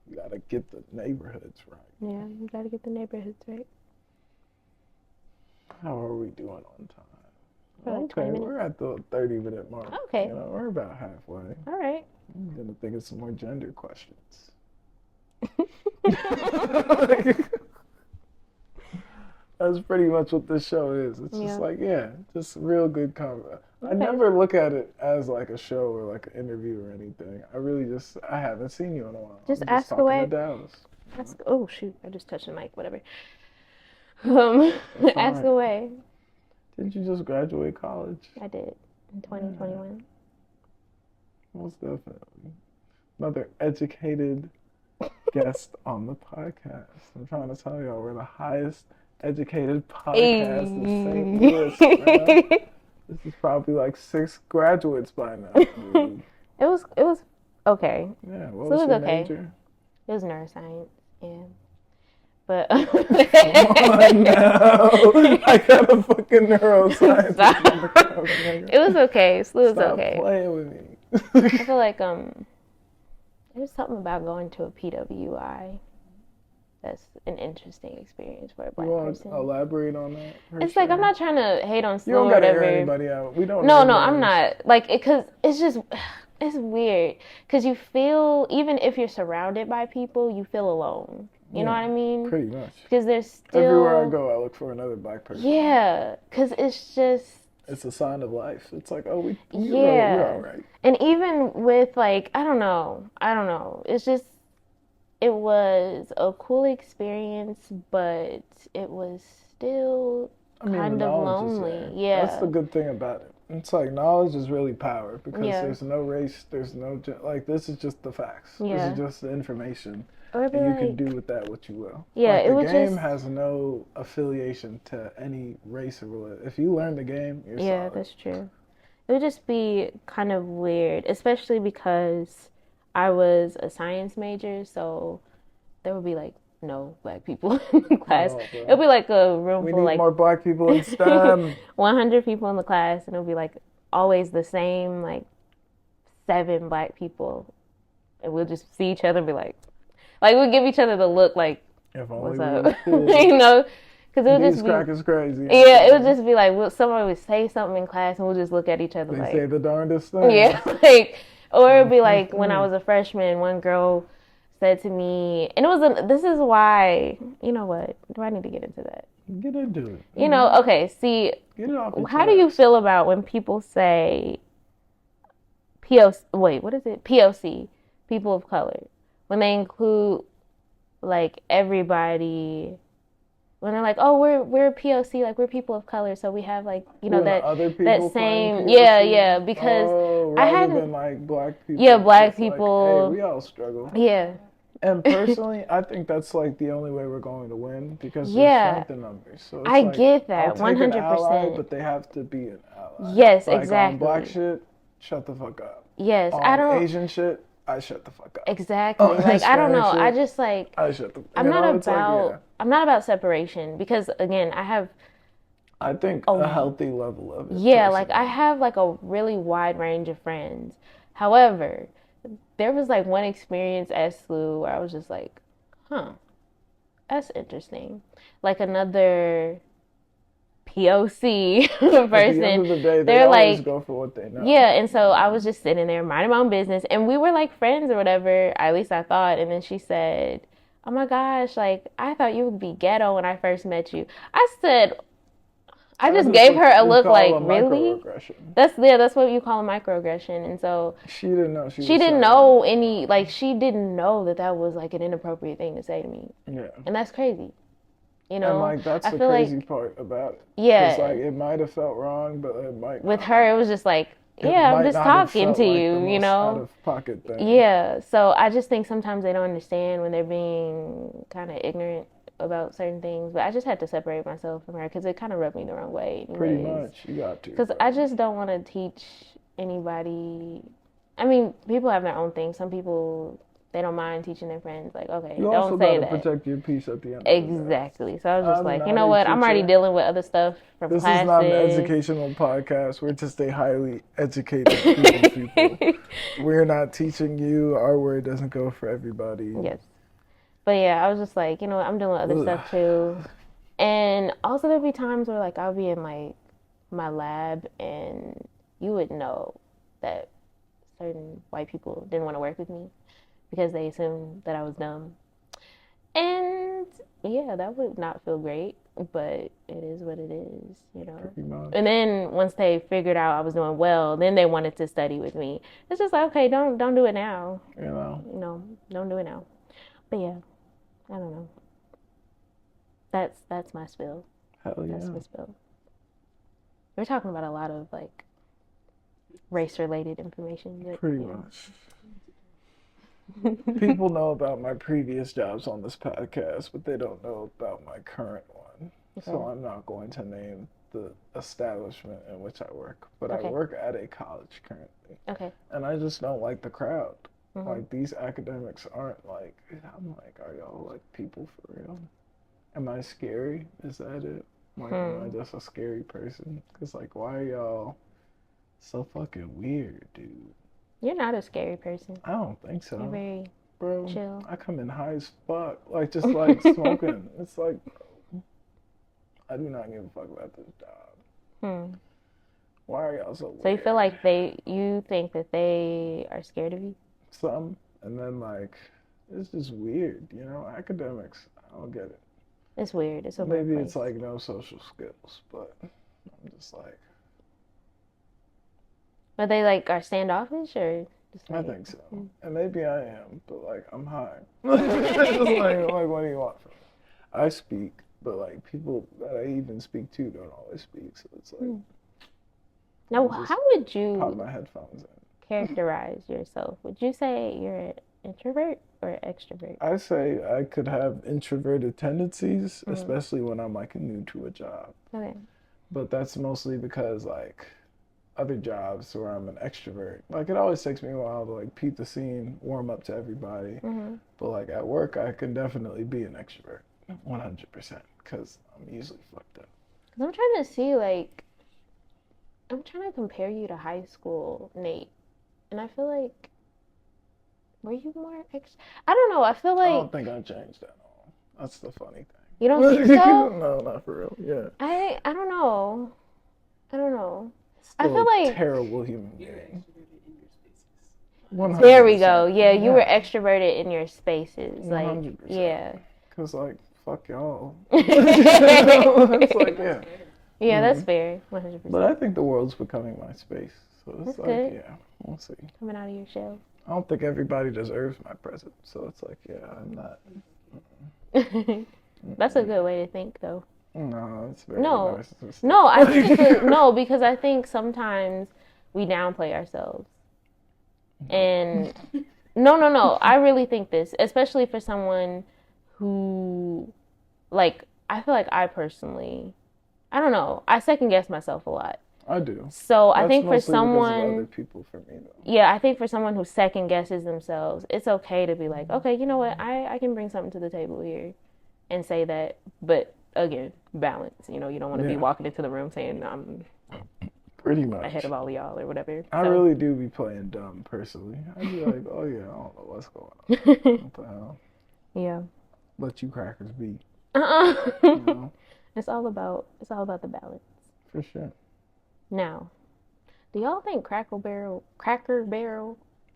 You gotta get the neighborhoods right. Yeah, you gotta get the neighborhoods right. How are we doing on time? Like okay, we're at the 30-minute mark. Okay. You know, we're about halfway. All right. I'm gonna think of some more gender questions. That's pretty much what this show is. It's just like, just real good convo. Okay. I never look at it as like a show or like an interview or anything. I haven't seen you in a while. Just ask away. To Dallas. Oh shoot! I just touched the mic. Whatever. Ask away. Didn't you just graduate college? I did in 2021. Most definitely. Another educated guest on the podcast. I'm trying to tell y'all, we're the highest educated podcast in St. Louis. Man. This is probably like 6 graduates by now. Dude. It was okay. Yeah, what was your major? It was neuroscience. Yeah. But come on now. I got a fucking neuroscience. It was okay. It was okay. Stop playing with me. I feel like there's something about going to a PWI that's an interesting experience for a black person. You want to elaborate on that? It's like I'm not trying to hate on school or whatever. You don't gotta hear anybody out. We don't. No, I'm not. Like, because it's just. It's weird. Because you feel, even if you're surrounded by people, you feel alone. You know what I mean? Pretty much. Because there's still... Everywhere I go, I look for another black person. Yeah. Because it's just... It's a sign of life. It's like, oh, we're all right. And even with, like, I don't know. It's just... It was a cool experience, but it was still kind of lonely. Yeah. That's the good thing about it. It's like knowledge is really power because there's no race, there's no like this is just the facts. Yeah. This is just the information, and you can do with that what you will. Yeah, like the game has no affiliation to any race or religion. If you learn the game, you're solid. That's true. It would just be kind of weird, especially because I was a science major, so there would be like no black people in the class. It'll be like a room full like more black people in STEM. 100 people in the class, and it'll be like always the same like 7 black people, and we'll just see each other and be like we'll give each other the look like, what's up? You know, because it would just be crack is crazy. Yeah, it would just be like somebody would say something in class, and we'll just look at each other they say the darndest thing. Yeah, like, or it'd be like when I was a freshman, one girl said to me, and it was this is why, you know what, do I need to get into that? Get into it. You know, okay, see, get it off how do you feel about when people say POC, wait, what is it? POC, people of color. When they include like everybody, when they're like, oh, we're POC, like we're people of color, so we have like When that other that people claim same POC, because I rather hadn't than like black people, black it's like, hey, people we all struggle. yeah And personally, I think that's like the only way we're going to win because there's yeah strength in numbers. So it's I like get I'll that take an ally, 100%. but they have to be an ally. Yes, Like on black exactly. shit, shut the fuck up. Yes, I On don't Asian shit, I shut the fuck up. exactly. On Like I don't Hispanic know. I shit, just like I shut the. I'm You not know, it's like yeah. I'm not about separation because again, I have I think a a healthy level of it. yeah, like Personally. I have like a really wide range of friends. However, there was like one experience at SLU where I was just like, huh, that's interesting. Like another POC At the end person. of the day, they They're always like, go for what they know. yeah, and so I was just sitting there minding my own business, and we were like friends or whatever. At least I thought. And then she said, "Oh my gosh, like I thought you would be ghetto when I first met you." I said, I just gave her a you look call like, a really? microaggression. That's what you call a microaggression. And so She didn't know she didn't know any, like she didn't know that was like an inappropriate thing to say to me. Yeah. And that's crazy. You And know, like that's I the feel crazy like part about it. yeah, Because like it might have felt wrong, but it might with not her have. it was just like, It yeah, I'm might just not have talking felt to like the you, you most out know. of pocket thing. Yeah, so I just think sometimes they don't understand when they're being kind of ignorant about certain things. But I just had to separate myself from her because it kind of rubbed me the wrong way. Pretty Anyways. much, you got to. Because I just don't want to teach anybody. I mean, people have their own things. Some people they don't mind teaching their friends. Like, okay, You also don't say got to that. protect your peace at the end. Exactly. So I was just I'm like, you not know a what? I'm already teacher. dealing with other stuff from This classes. is not an educational podcast. We're just a highly educated group of people. We're not teaching you. Our word doesn't go for everybody. Yes. But yeah, I was just like, you know what? I'm doing other stuff too. And also there'd be times where like I'll be in like my lab and you would know that certain white people didn't want to work with me because they assumed that I was dumb. And yeah, that would not feel great, but it is what it is, you know. Pretty much. And then once they figured out I was doing well, then they wanted to study with me. It's just like, okay, don't do it now. You know. You know, don't do it now. But yeah, I don't know. That's my spill. Hell yeah. That's my spill. We're talking about a lot of like race related information. But, Pretty much. People know about my previous jobs on this podcast, but they don't know about my current one. Okay. So I'm not going to name the establishment in which I work, but I work at a college currently. Okay. And I just don't like the crowd. Mm-hmm. Like these academics aren't like, I'm like, are y'all like people for real? Am I scary? Is that it? Like, am I just a scary person? Because like, why are y'all so fucking weird, dude? You're not a scary person. I don't think so. You're very chill. I come in high as fuck. Like, just like smoking. It's like, bro, I do not give a fuck about this job. Why are y'all so weird? So you feel like you think that they are scared of you? Some. And then, like, it's just weird, you know? Academics, I don't get it. It's weird. It's a Maybe it's like no social skills, but I'm just like. But they like are standoffish or? Just like, I think so, and maybe I am, but like I'm high. Just like what do you want from me? I speak, but like people that I even speak to don't always speak, so it's like. Now, how would you pop my headphones in? Characterize yourself? Would you say you're an introvert or extrovert? I say I could have introverted tendencies, especially when I'm like new to a job. Okay. But that's mostly because like other jobs where I'm an extrovert. Like it always takes me a while to like peep the scene, warm up to everybody. But like at work, I can definitely be an extrovert, 100%, because I'm easily fucked up. Cause I'm trying to see like, I'm trying to compare you to high school Nate, and I feel like, were you more I don't know. I feel like I don't think I changed at all. That's the funny thing. You don't think so? No, not for real. Yeah. I don't know. I don't know. Still I feel like terrible human being. 100%. There we go. Yeah, you were extroverted in your spaces. 100%. Like, yeah. Cause like, fuck y'all. It's like, yeah. Yeah, that's fair. 100%. But I think the world's becoming my space, so it's that's like, good. yeah, we'll see. Coming out of your shell. I don't think everybody deserves my presence. So it's like, yeah, I'm not. That's a good way to think, though. No, it's very No, narcissistic. no, I think it's no, because I think sometimes we downplay ourselves. And no, I really think this, especially for someone who, like, I feel like I personally, I don't know, I second guess myself a lot. I do. So I That's think for mostly because of other someone, people for me, though. yeah, I think for someone who second guesses themselves, it's okay to be like, okay, you know what, I can bring something to the table here and say that, but again, balance. You know, you don't want to be Yeah, walking into the room saying I'm pretty ahead much. of all of y'all or whatever. I So, really do be playing dumb personally. I'd be like, oh yeah, I don't know what's going on. What the hell? yeah. Let you crackers be. You Uh-uh. know, It's all about the balance. for sure. Now, do y'all think Cracker Barrel, is that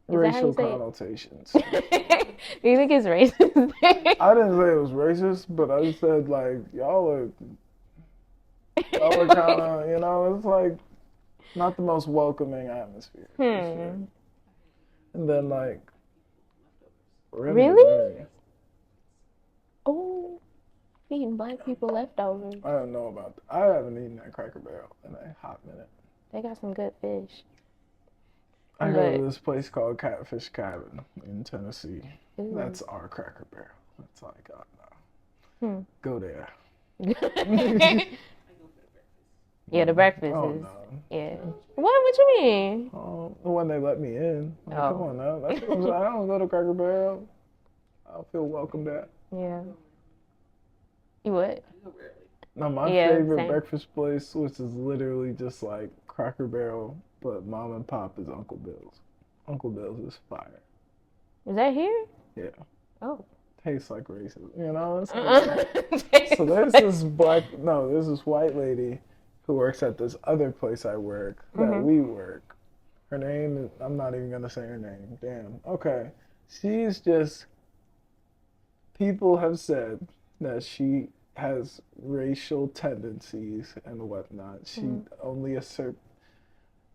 how you Racial say connotations. it? Do you think it's racist? I didn't say it was racist, but I just said like y'all are kind of, it's like not the most welcoming atmosphere for sure. Hmm. And then like really Really? very, Oh, feeding black people leftovers. I don't know about that. I haven't eaten that Cracker Barrel in a hot minute. They got some good fish. I go to But this place called Catfish Cabin in Tennessee. ooh. That's our Cracker Barrel. That's like, oh Hmm. no. Go there. Yeah, the breakfast Oh is. no. Yeah. What you mean? Oh, when they let me in. Like, come Oh, on now. That's what I'm saying. I don't go to Cracker Barrel. I don't feel welcomed at. yeah. You would? No, my Yeah, favorite same. breakfast place, which is literally just like Cracker Barrel, but mom and pop is Uncle Bill's. Uncle Bill's is fire. Is that here? Yeah. Oh. Tastes like racism. You know? It's like, Uh-uh. so there's this there's this white lady who works at this other place I work that Mhm. we work. Her name is, I'm not even gonna say her name. Damn. Okay. She's just, people have said that she has racial tendencies and whatnot. She Mhm.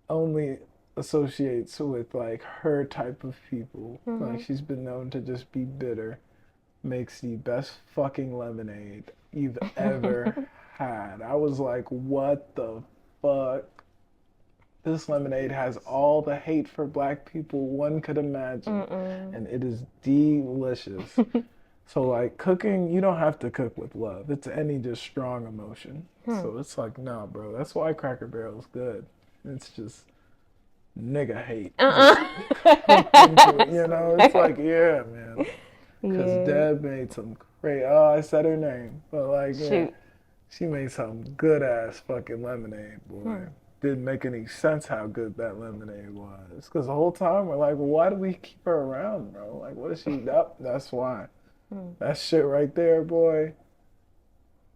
only associates with like her type of people. Like Mhm. she's been known to just be bitter, makes the best fucking lemonade you've ever had. I was like, what the fuck? This lemonade has all the hate for black people one could imagine, Mm-mm. and it is delicious. So, like, cooking, you don't have to cook with love. It's any just strong emotion. Hmm. So it's like, nah, bro, that's why Cracker Barrel's good. It's just nigga hate. Just Uh-uh. cooked into it, It's like, yeah, man. Because Yeah. Deb made some great, oh, I said her name. But, like, yeah, Shoot. she made some good ass fucking lemonade, boy. Hmm. Didn't make any sense how good that lemonade was. Because the whole time we're like, well, why do we keep her around, bro? Like, what is she up? That's why. Hmm. That shit right there, boy.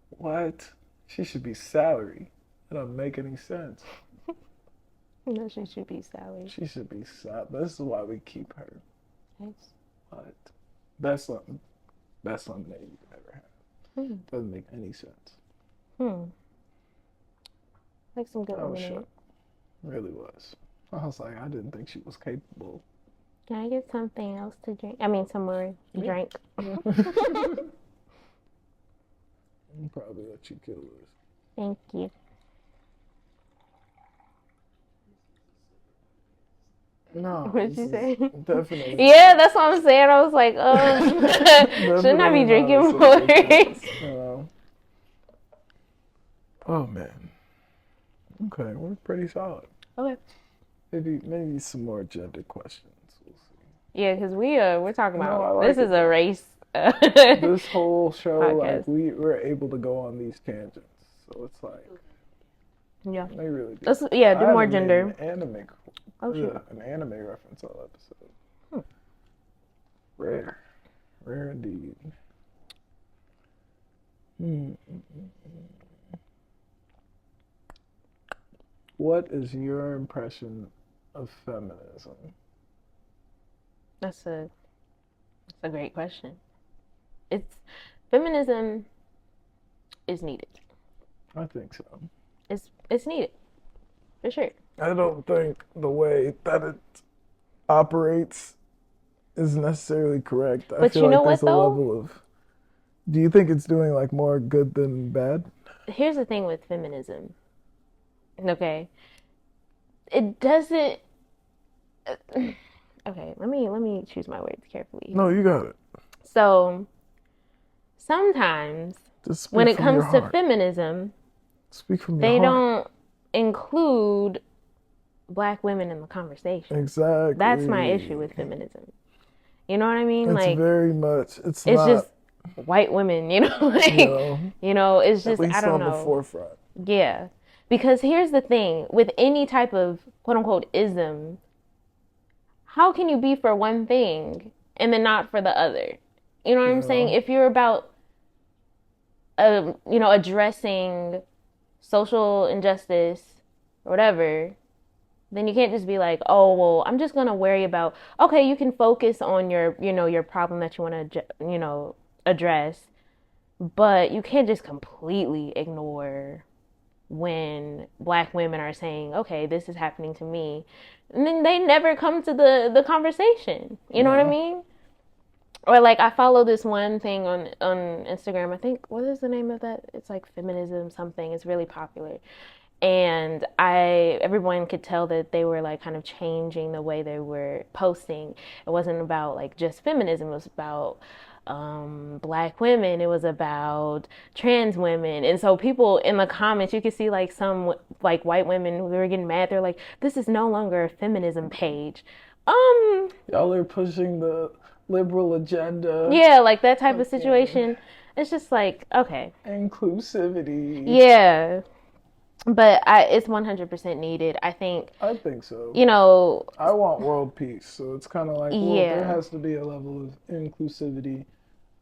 What? She should be salary. That don't make any sense. No, she should be salary. She should be salary. This is why we keep her. Nice. What? Best lemonade you've ever had. Hmm. Doesn't make any sense. Hmm. Like some good I was lemonade. shocked. Really was. I was like, I didn't think she was capable. Can I get something else to drink? I mean, some more Yeah. drink. Yeah. I'll probably let you kill this. Thank you. No, What did this you is say? definitely Yeah, that's what I'm saying. I was like, shouldn't I definitely be not drinking a more? safe choice. Oh man. Okay, we're pretty solid. Okay. Maybe some more gender questions. We'll see. Yeah, because we're talking No, I about like this is it a though. race This whole show, like podcast. we're able to go on these tangents, so it's like Yeah. they really do. Let's do I more haven't made gender. Oh shit. an anime reference all episode. Hmm. Rare, rare indeed. Hmm. What is your impression of feminism? That's a great question. It's Feminism is needed. I think so. It's needed for sure. I don't think the way that it operates is necessarily correct. I But feel you know like there's what a though? level of. Do you think it's doing like more good than bad? Here's the thing with feminism. Okay. It doesn't okay, let me choose my words carefully No, here. you got it. So sometimes Just when speak it from your comes to heart. feminism, Speak from your they heart. don't include black women in the conversation. That's my issue Exactly. with feminism. You know what I mean? It's Like very much. It's it's just not. white women, You like know, it's at just I least don't on the know. forefront. Yeah. Because here's the thing, with any type of quote unquote ism, how can you be for one thing and then not for the other? You know what You I'm saying? know. If you're about addressing social injustice or whatever, then you can't just be like, oh, well, I'm just going to worry about, okay, you can focus on your problem that you want to, address, but you can't just completely ignore when black women are saying, okay, this is happening to me. And then they never come to the conversation. You know what I Yeah. mean? Or like I follow this one thing on Instagram. I think what is the name of that? It's like feminism something. It's really popular. And everyone could tell that they were like kind of changing the way they were posting. It wasn't about like just feminism. It was about black women. It was about trans women. And so people in the comments, you could see like some like white women who were getting mad. They're like, "This is no longer a feminism page." Um, Y'all are pushing the liberal agenda. yeah, like that type of Fucking situation. It's just like, okay, inclusivity. yeah, but it's 100% needed. I think, I think so. you know, I want world peace, so it's kind of like, well, there yeah, has to be a level of inclusivity.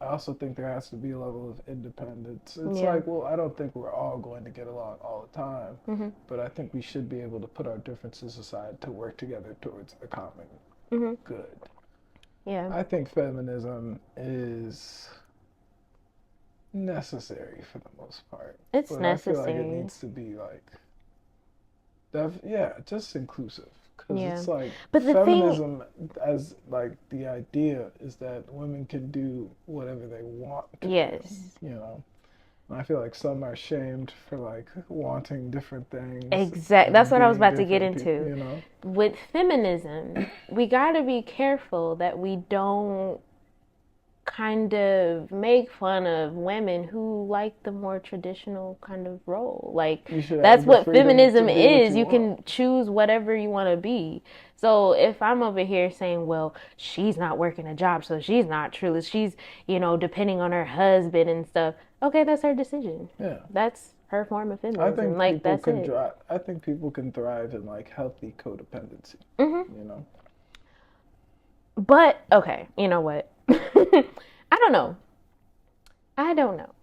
I also think there has to be a level of independence. It's yeah, like, well, I don't think we're all going to get along all the time, hmm but I think we should be able to put our differences aside to work together towards a common hmm good. yeah, I think feminism is necessary for the most part, it's but I feel like it necessary. needs to be like, just inclusive. Because Yeah, it's like but the thing, feminism, as like the idea, is that women can do whatever they want to do, yes, you know? And I feel like some are shamed for like wanting different things exact. That's and what I was being about to get different people, into. you know? With feminism, we got to be careful that we don't kind of make fun of women who like the more traditional kind of role. Like You should that's have the what freedom to feminism be what is. you You want. can choose whatever you want to be. So if I'm over here saying, well, she's not working a job, so she's not true. She's, depending on her husband and stuff. Okay, that's her decision. Yeah. That's her form of I feminism. think Like people that's can it. drive. I think people can thrive in like healthy codependency. hmm You know, But okay, you know what? I don't know. I don't know.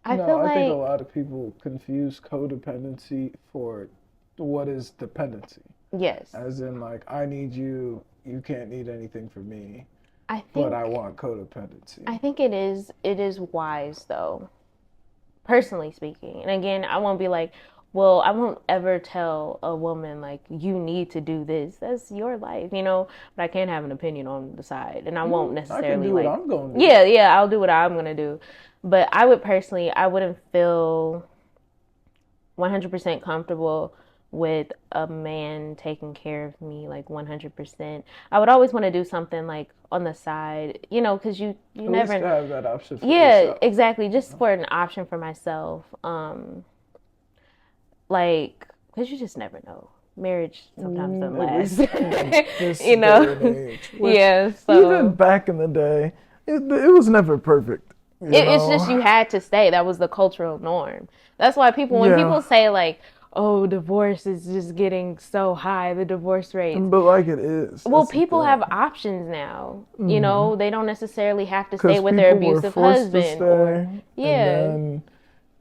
I no, feel I think a like lot of people confuse codependency for what is dependency. yes. As in, like, I need you, you can't need anything from me, I but I think want codependency. I think it is wise though, personally speaking. And again, I won't be like, well, I won't ever tell a woman like you need to do this. That's your life, but I can have an opinion on the side. And I won't I can necessarily do what like I'm going to do. yeah, yeah, I'll do what I'm going to do. But I wouldn't feel 100% comfortable with a man taking care of me like 100%. I would always want to do something like on the side, because you At least never. to have that option for Yeah, yourself. exactly. You Just know? for an option for myself. Like, because you just never know. Marriage sometimes doesn't At last. least in this you day and know? age, which Yeah, even so back in the day, it was never perfect. You it's just know? you had to stay. That was the cultural norm. That's why when Yeah, people say, like, oh, divorce is just getting so high, the divorce rates. but like it is. Well, That's the people have thing. options now. Mm-hmm. They don't necessarily have to stay Because with their people were abusive forced to husband or, stay, and yeah. then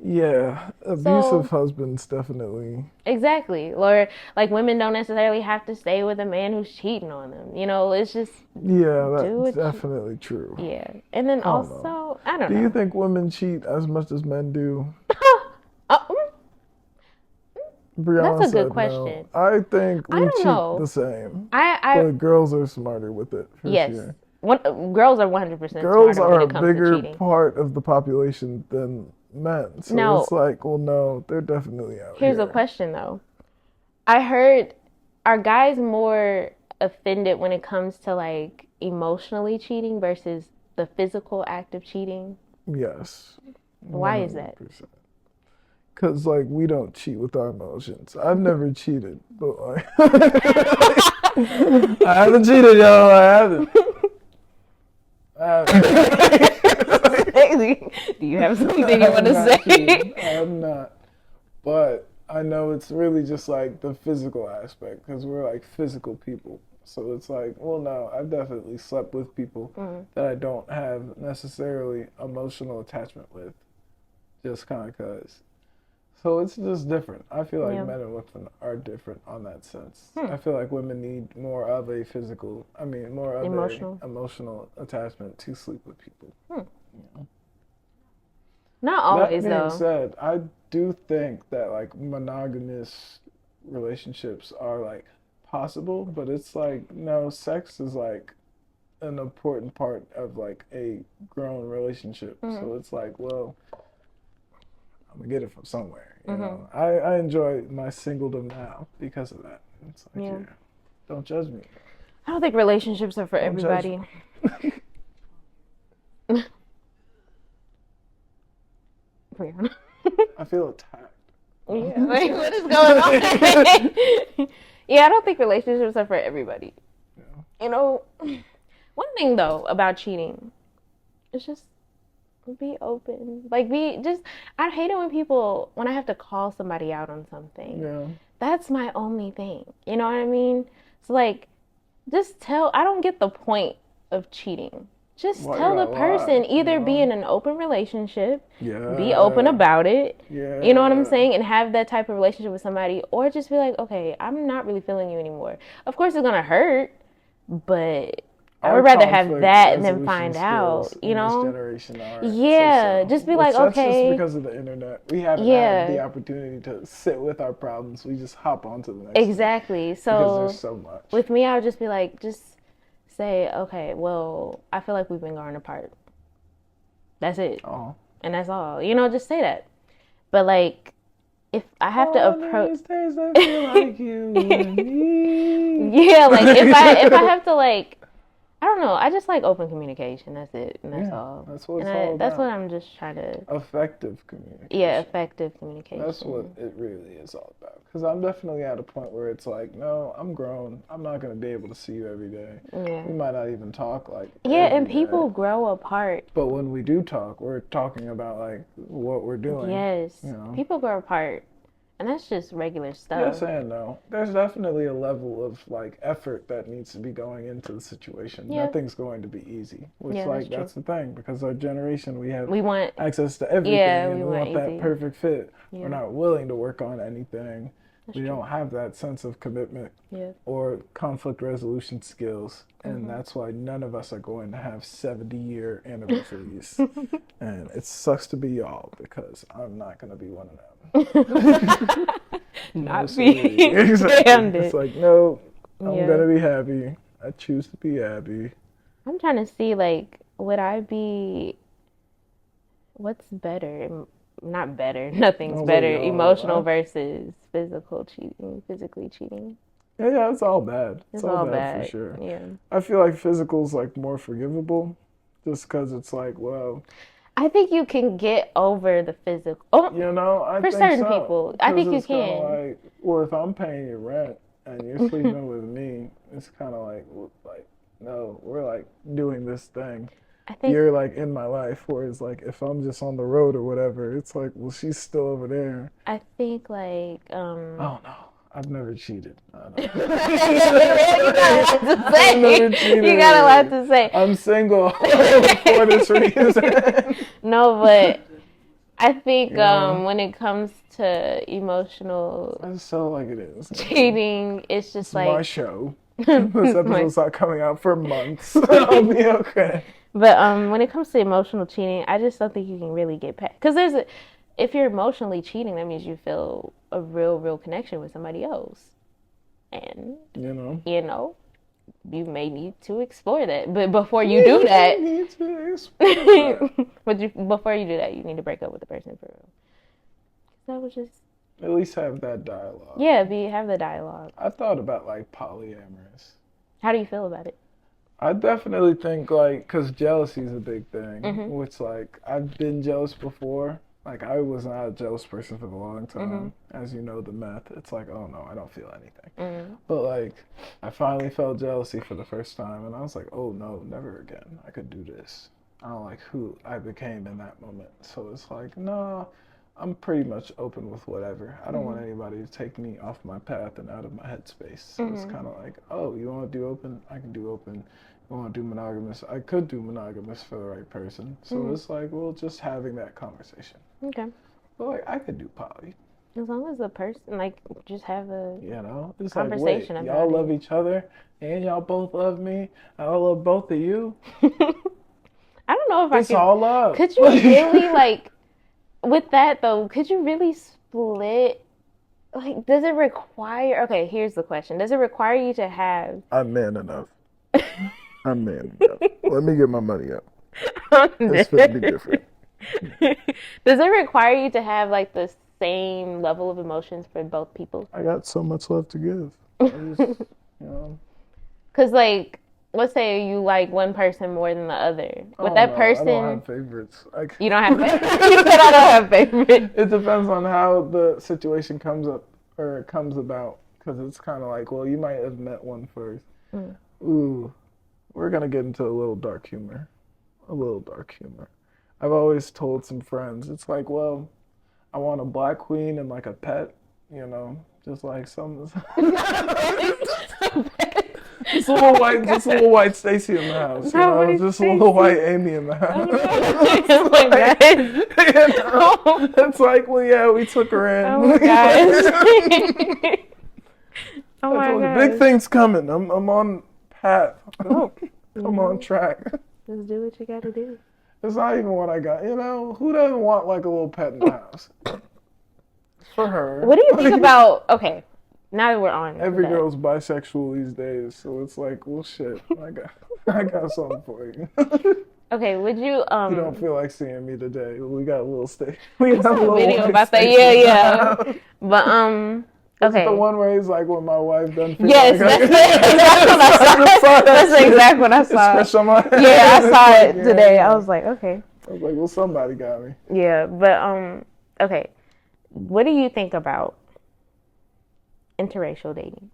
yeah, abusive So husbands definitely. exactly. Or like women don't necessarily have to stay with a man who's cheating on them. It's just Yeah, do that's what definitely true. yeah. And then I don't know. also, I don't Do you know. think women cheat as much as men do? Oh, that's Brianna a good said no. question. I think I we don't cheat the know. same, I but girls are smarter with it for yes. sure. Girls are 100% Girls smarter when are a it comes to bigger cheating. part of the population than men. So No, it's like, well, no, they're definitely out here's a here. question though. I heard, are guys more offended when it comes to like emotionally cheating versus the physical act of cheating? Yes, Why is that? 100%. Because, like, we don't cheat with our emotions. I've never cheated, but, like, I haven't cheated, y'all. I haven't. Do you have something you want to say? I have not. But I know it's really just like the physical aspect because we're like physical people. So it's like, well, no, I've definitely slept with people that I don't have necessarily emotional attachment with, just kind of cause. So it's just different. I feel like men and women are different on that sense. I feel like women need more of a more of a emotional attachment to sleep with people. You know? Not always, that being though. said, I do think that like monogamous relationships are like possible, but it's like no, sex is like an important part of like a grown relationship. So it's like, well, I'm gonna get it from somewhere. You know, I enjoy my singledom now because of that. It's like, yeah, don't judge me. I don't think relationships are for Don't everybody. I feel attacked. Yeah, like what is going on? Yeah, I don't think relationships are for everybody. Yeah. You know, one thing though about cheating is just be open. Like I hate it when I have to call somebody out on something. Yeah. That's my only thing. You know what I mean? So like I don't get the point of cheating. Just tell the person, either be in an open relationship, be open about it, you know what I'm saying, and have that type of relationship with somebody, or just be like, okay, I'm not really feeling you anymore. Of course it's gonna hurt, but I would rather have that than find out, you know? This generation are just be like, okay. That's just because of the internet. We haven't had the opportunity to sit with our problems. We just hop on to the next Exactly. one So because there's so much. With me, I would just be like, just say, okay, well, I feel like we've been growing apart. That's it. Oh. And that's all. You know, just say that. But like, if I have to approach, these days I feel like you and me. Yeah, like if I have to like, I don't know. I just like open communication. That's it, and that's all. That's what it's all about. That's what I'm just trying to. Effective communication. Yeah, effective communication. That's what it really is all about. Because I'm definitely at a point where it's like, no, I'm grown. I'm not going to be able to see you every day. Yeah. We might not even talk like. Yeah, and people grow apart. But when we do talk, we're talking about like what we're doing. Yes. You know? People grow apart. And that's just regular stuff. Yes and no. There's definitely a level of like effort that needs to be going into the situation. Yeah. Nothing's going to be easy. Which that's the thing, because our generation we want access to everything, and we want that perfect fit. Yeah. We're not willing to work on anything. We don't have that sense of commitment or conflict resolution skills. And that's why none of us are going to have 70-year anniversaries. And it sucks to be y'all, because I'm not going to be one of them. Not be exactly. It's like, no, I'm gonna be happy. I choose to be happy. I'm trying to see, like, what's better? Not better. Nothing's better. Emotional versus physically cheating. Yeah, it's all bad. It's all bad for sure. Yeah. I feel like physical's like more forgivable, just because it's like, well, I think you can get over the physical. Oh, you know, for certain people, I think you can. Like, well, if I'm paying your rent and you're sleeping with me, it's kind of like, no, we're like doing this thing. I think you're like in my life. Whereas like if I'm just on the road or whatever, it's like, well, she's still over there. I think like. Oh no. I've never cheated. You got a lot to say. I'm single for this reason. No, but I think when it comes to emotional that's so like it is cheating, it's just like my show. This episode's not coming out for months. I'll be okay. But when it comes to emotional cheating, I just don't think you can really get past, because if you're emotionally cheating, that means you feel a real connection with somebody else. And, you may need to explore that. But before you do You that, need to explore that. before you do that, you need to break up with the person for real. That was just At least have that dialogue. yeah, have the dialogue. I thought about like polyamorous. How do you feel about it? I definitely think like, cause jealousy is a big thing. Mm-hmm. Which like I've been jealous before. Like I was not a jealous person for a long time. Mm-hmm. As you know, the meth. It's like, oh no, I don't feel anything. Mm-hmm. But like, I finally felt jealousy for the first time, and I was like, oh no, never again. I could do this. I don't like who I became in that moment. So it's like, no, I'm pretty much open with whatever. I don't want anybody to take me off my path and out of my headspace. So it's kind of like, oh, you want to do open? I can do open. You want to do monogamous? I could do monogamous for the right person. So it's like, well, just having that conversation. Okay. But like, I could do poly. As long as the person like just have a It's conversation like, wait, about y'all it. love each other and y'all both love me. I love both of you. I don't know if It's all love. Could you really like with that though? Could you really split? Like, does it require? Okay, here's the question: does it require you to have? I'm man enough. I'm man enough. Let me get my money up. It's Does gonna be different. it require you to have like the same level of emotions for both people? I got so much love to give. I just, Cause like, let's say you like one person more than the other. With that person, I don't have favorites. you don't have favorites. You said I don't have favorites. It depends on how the situation comes up or comes about. Because it's kind of like, well, you might have met one first. Ooh, we're gonna get into a little dark humor. A little dark humor. I've always told some friends, it's like, well, I want a black queen and like a pet, just like some just a little white Stacy in the house, just a little white Amy in the house. Oh my god! It's like, well, yeah, we took her in. Oh my god! Oh my god! Big things coming. I'm on path. Oh, I'm on track. Just do what you gotta do. It's not even what I got. Who doesn't want like a little pet in the house? For her. What do you think about? Okay, now that we're on. Every that. girl's bisexual these days, so it's like, well, shit. I got something for you. Okay, would you? You don't feel like seeing me today. We got a little stage. We got a little video about that. Yeah. But okay. Is it the one where he's like, when my wife done feel yes, like that's exactly what I saw. It's fresh on my head. Yeah, I saw it today. I was like, okay. I was like, well, somebody got me. Yeah, but okay. What do you think about interracial dating?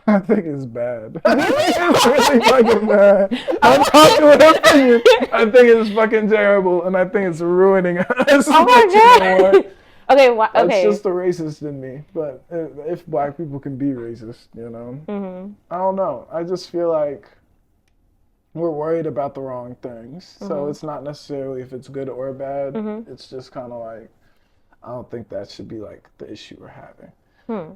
I think it's bad. It's really fucking bad. Unpopular opinion. I think it's fucking terrible, and I think it's ruining us. Oh my god. Okay, okay. It's just the racist in me. But if black people can be racist, I don't know. I just feel like we're worried about the wrong things. So it's not necessarily if it's good or bad. It's just kind of like, I don't think that should be like the issue we're having.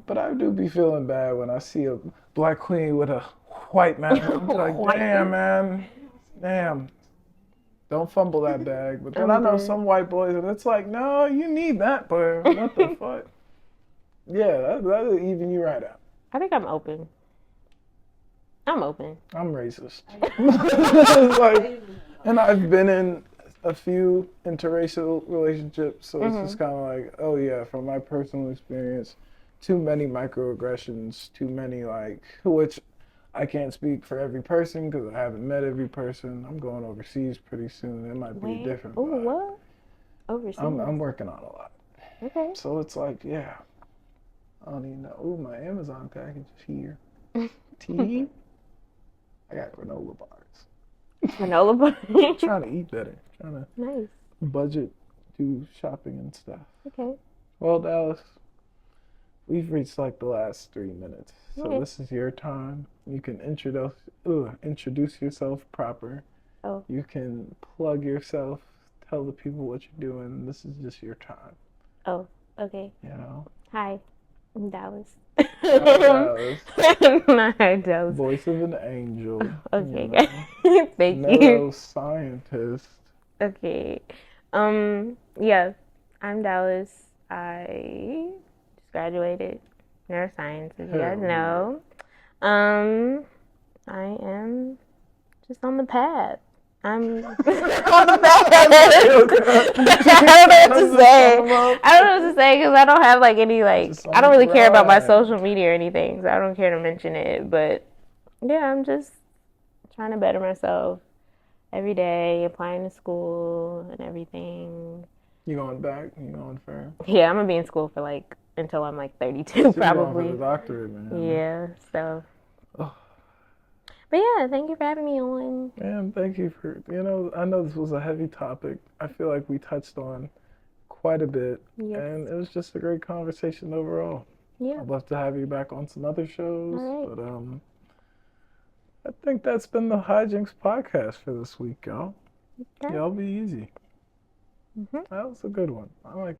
But I do be feeling bad when I see a black queen with a white man. I'm like, damn, man. Damn. Don't fumble that bag. But then I know some white boys, and it's like, no, you need that, boy. What the fuck? Yeah, that'll even you right out. I think I'm open. I'm open. I'm racist. And I've been in a few interracial relationships, so it's just kind of like, oh yeah, from my personal experience, too many microaggressions, too many which I can't speak for every person because I haven't met every person. I'm going overseas pretty soon. It might be different. Oh, what? Overseas? I'm working on a lot. Okay. So it's like, yeah. I don't even know. Oh, my Amazon package is here. Tea? I got granola bars. Granola bars? Trying to eat better. Trying to budget, do shopping and stuff. Okay. Well, Dallas, we've reached the last 3 minutes. So this is your time. You can introduce yourself proper. Oh. You can plug yourself, tell the people what you're doing. This is just your time. Oh, okay. Hi, I'm Dallas. Hi, Dallas. Voice of an angel. Okay, thank you. Neuroscientist. Okay. Yeah, I'm Dallas. I just graduated. Neuroscience, as you Hell guys yeah. know. I am just on the path. I'm on the path. I don't know what to say. I don't know what to say because I don't have like any like Just I on don't the really care about my grind. social media or anything, so I don't care to mention it. But yeah, I'm just trying to better myself every day, applying to school and everything. You going back? You going for? Yeah, I'm gonna be in school for like until I'm like 32 So you going for the probably. doctorate, man? Yeah, so. Oh, But yeah, thank you for having me on. man, thank you for. I know this was a heavy topic. I feel like we touched on quite a bit, Yes. and it was just a great conversation overall. Yeah. I'd love to have you back on some other All shows, right. but I think that's been the Hijinks podcast for this week, y'all. Okay. Y'all be easy. Mhm. That was a good one. I like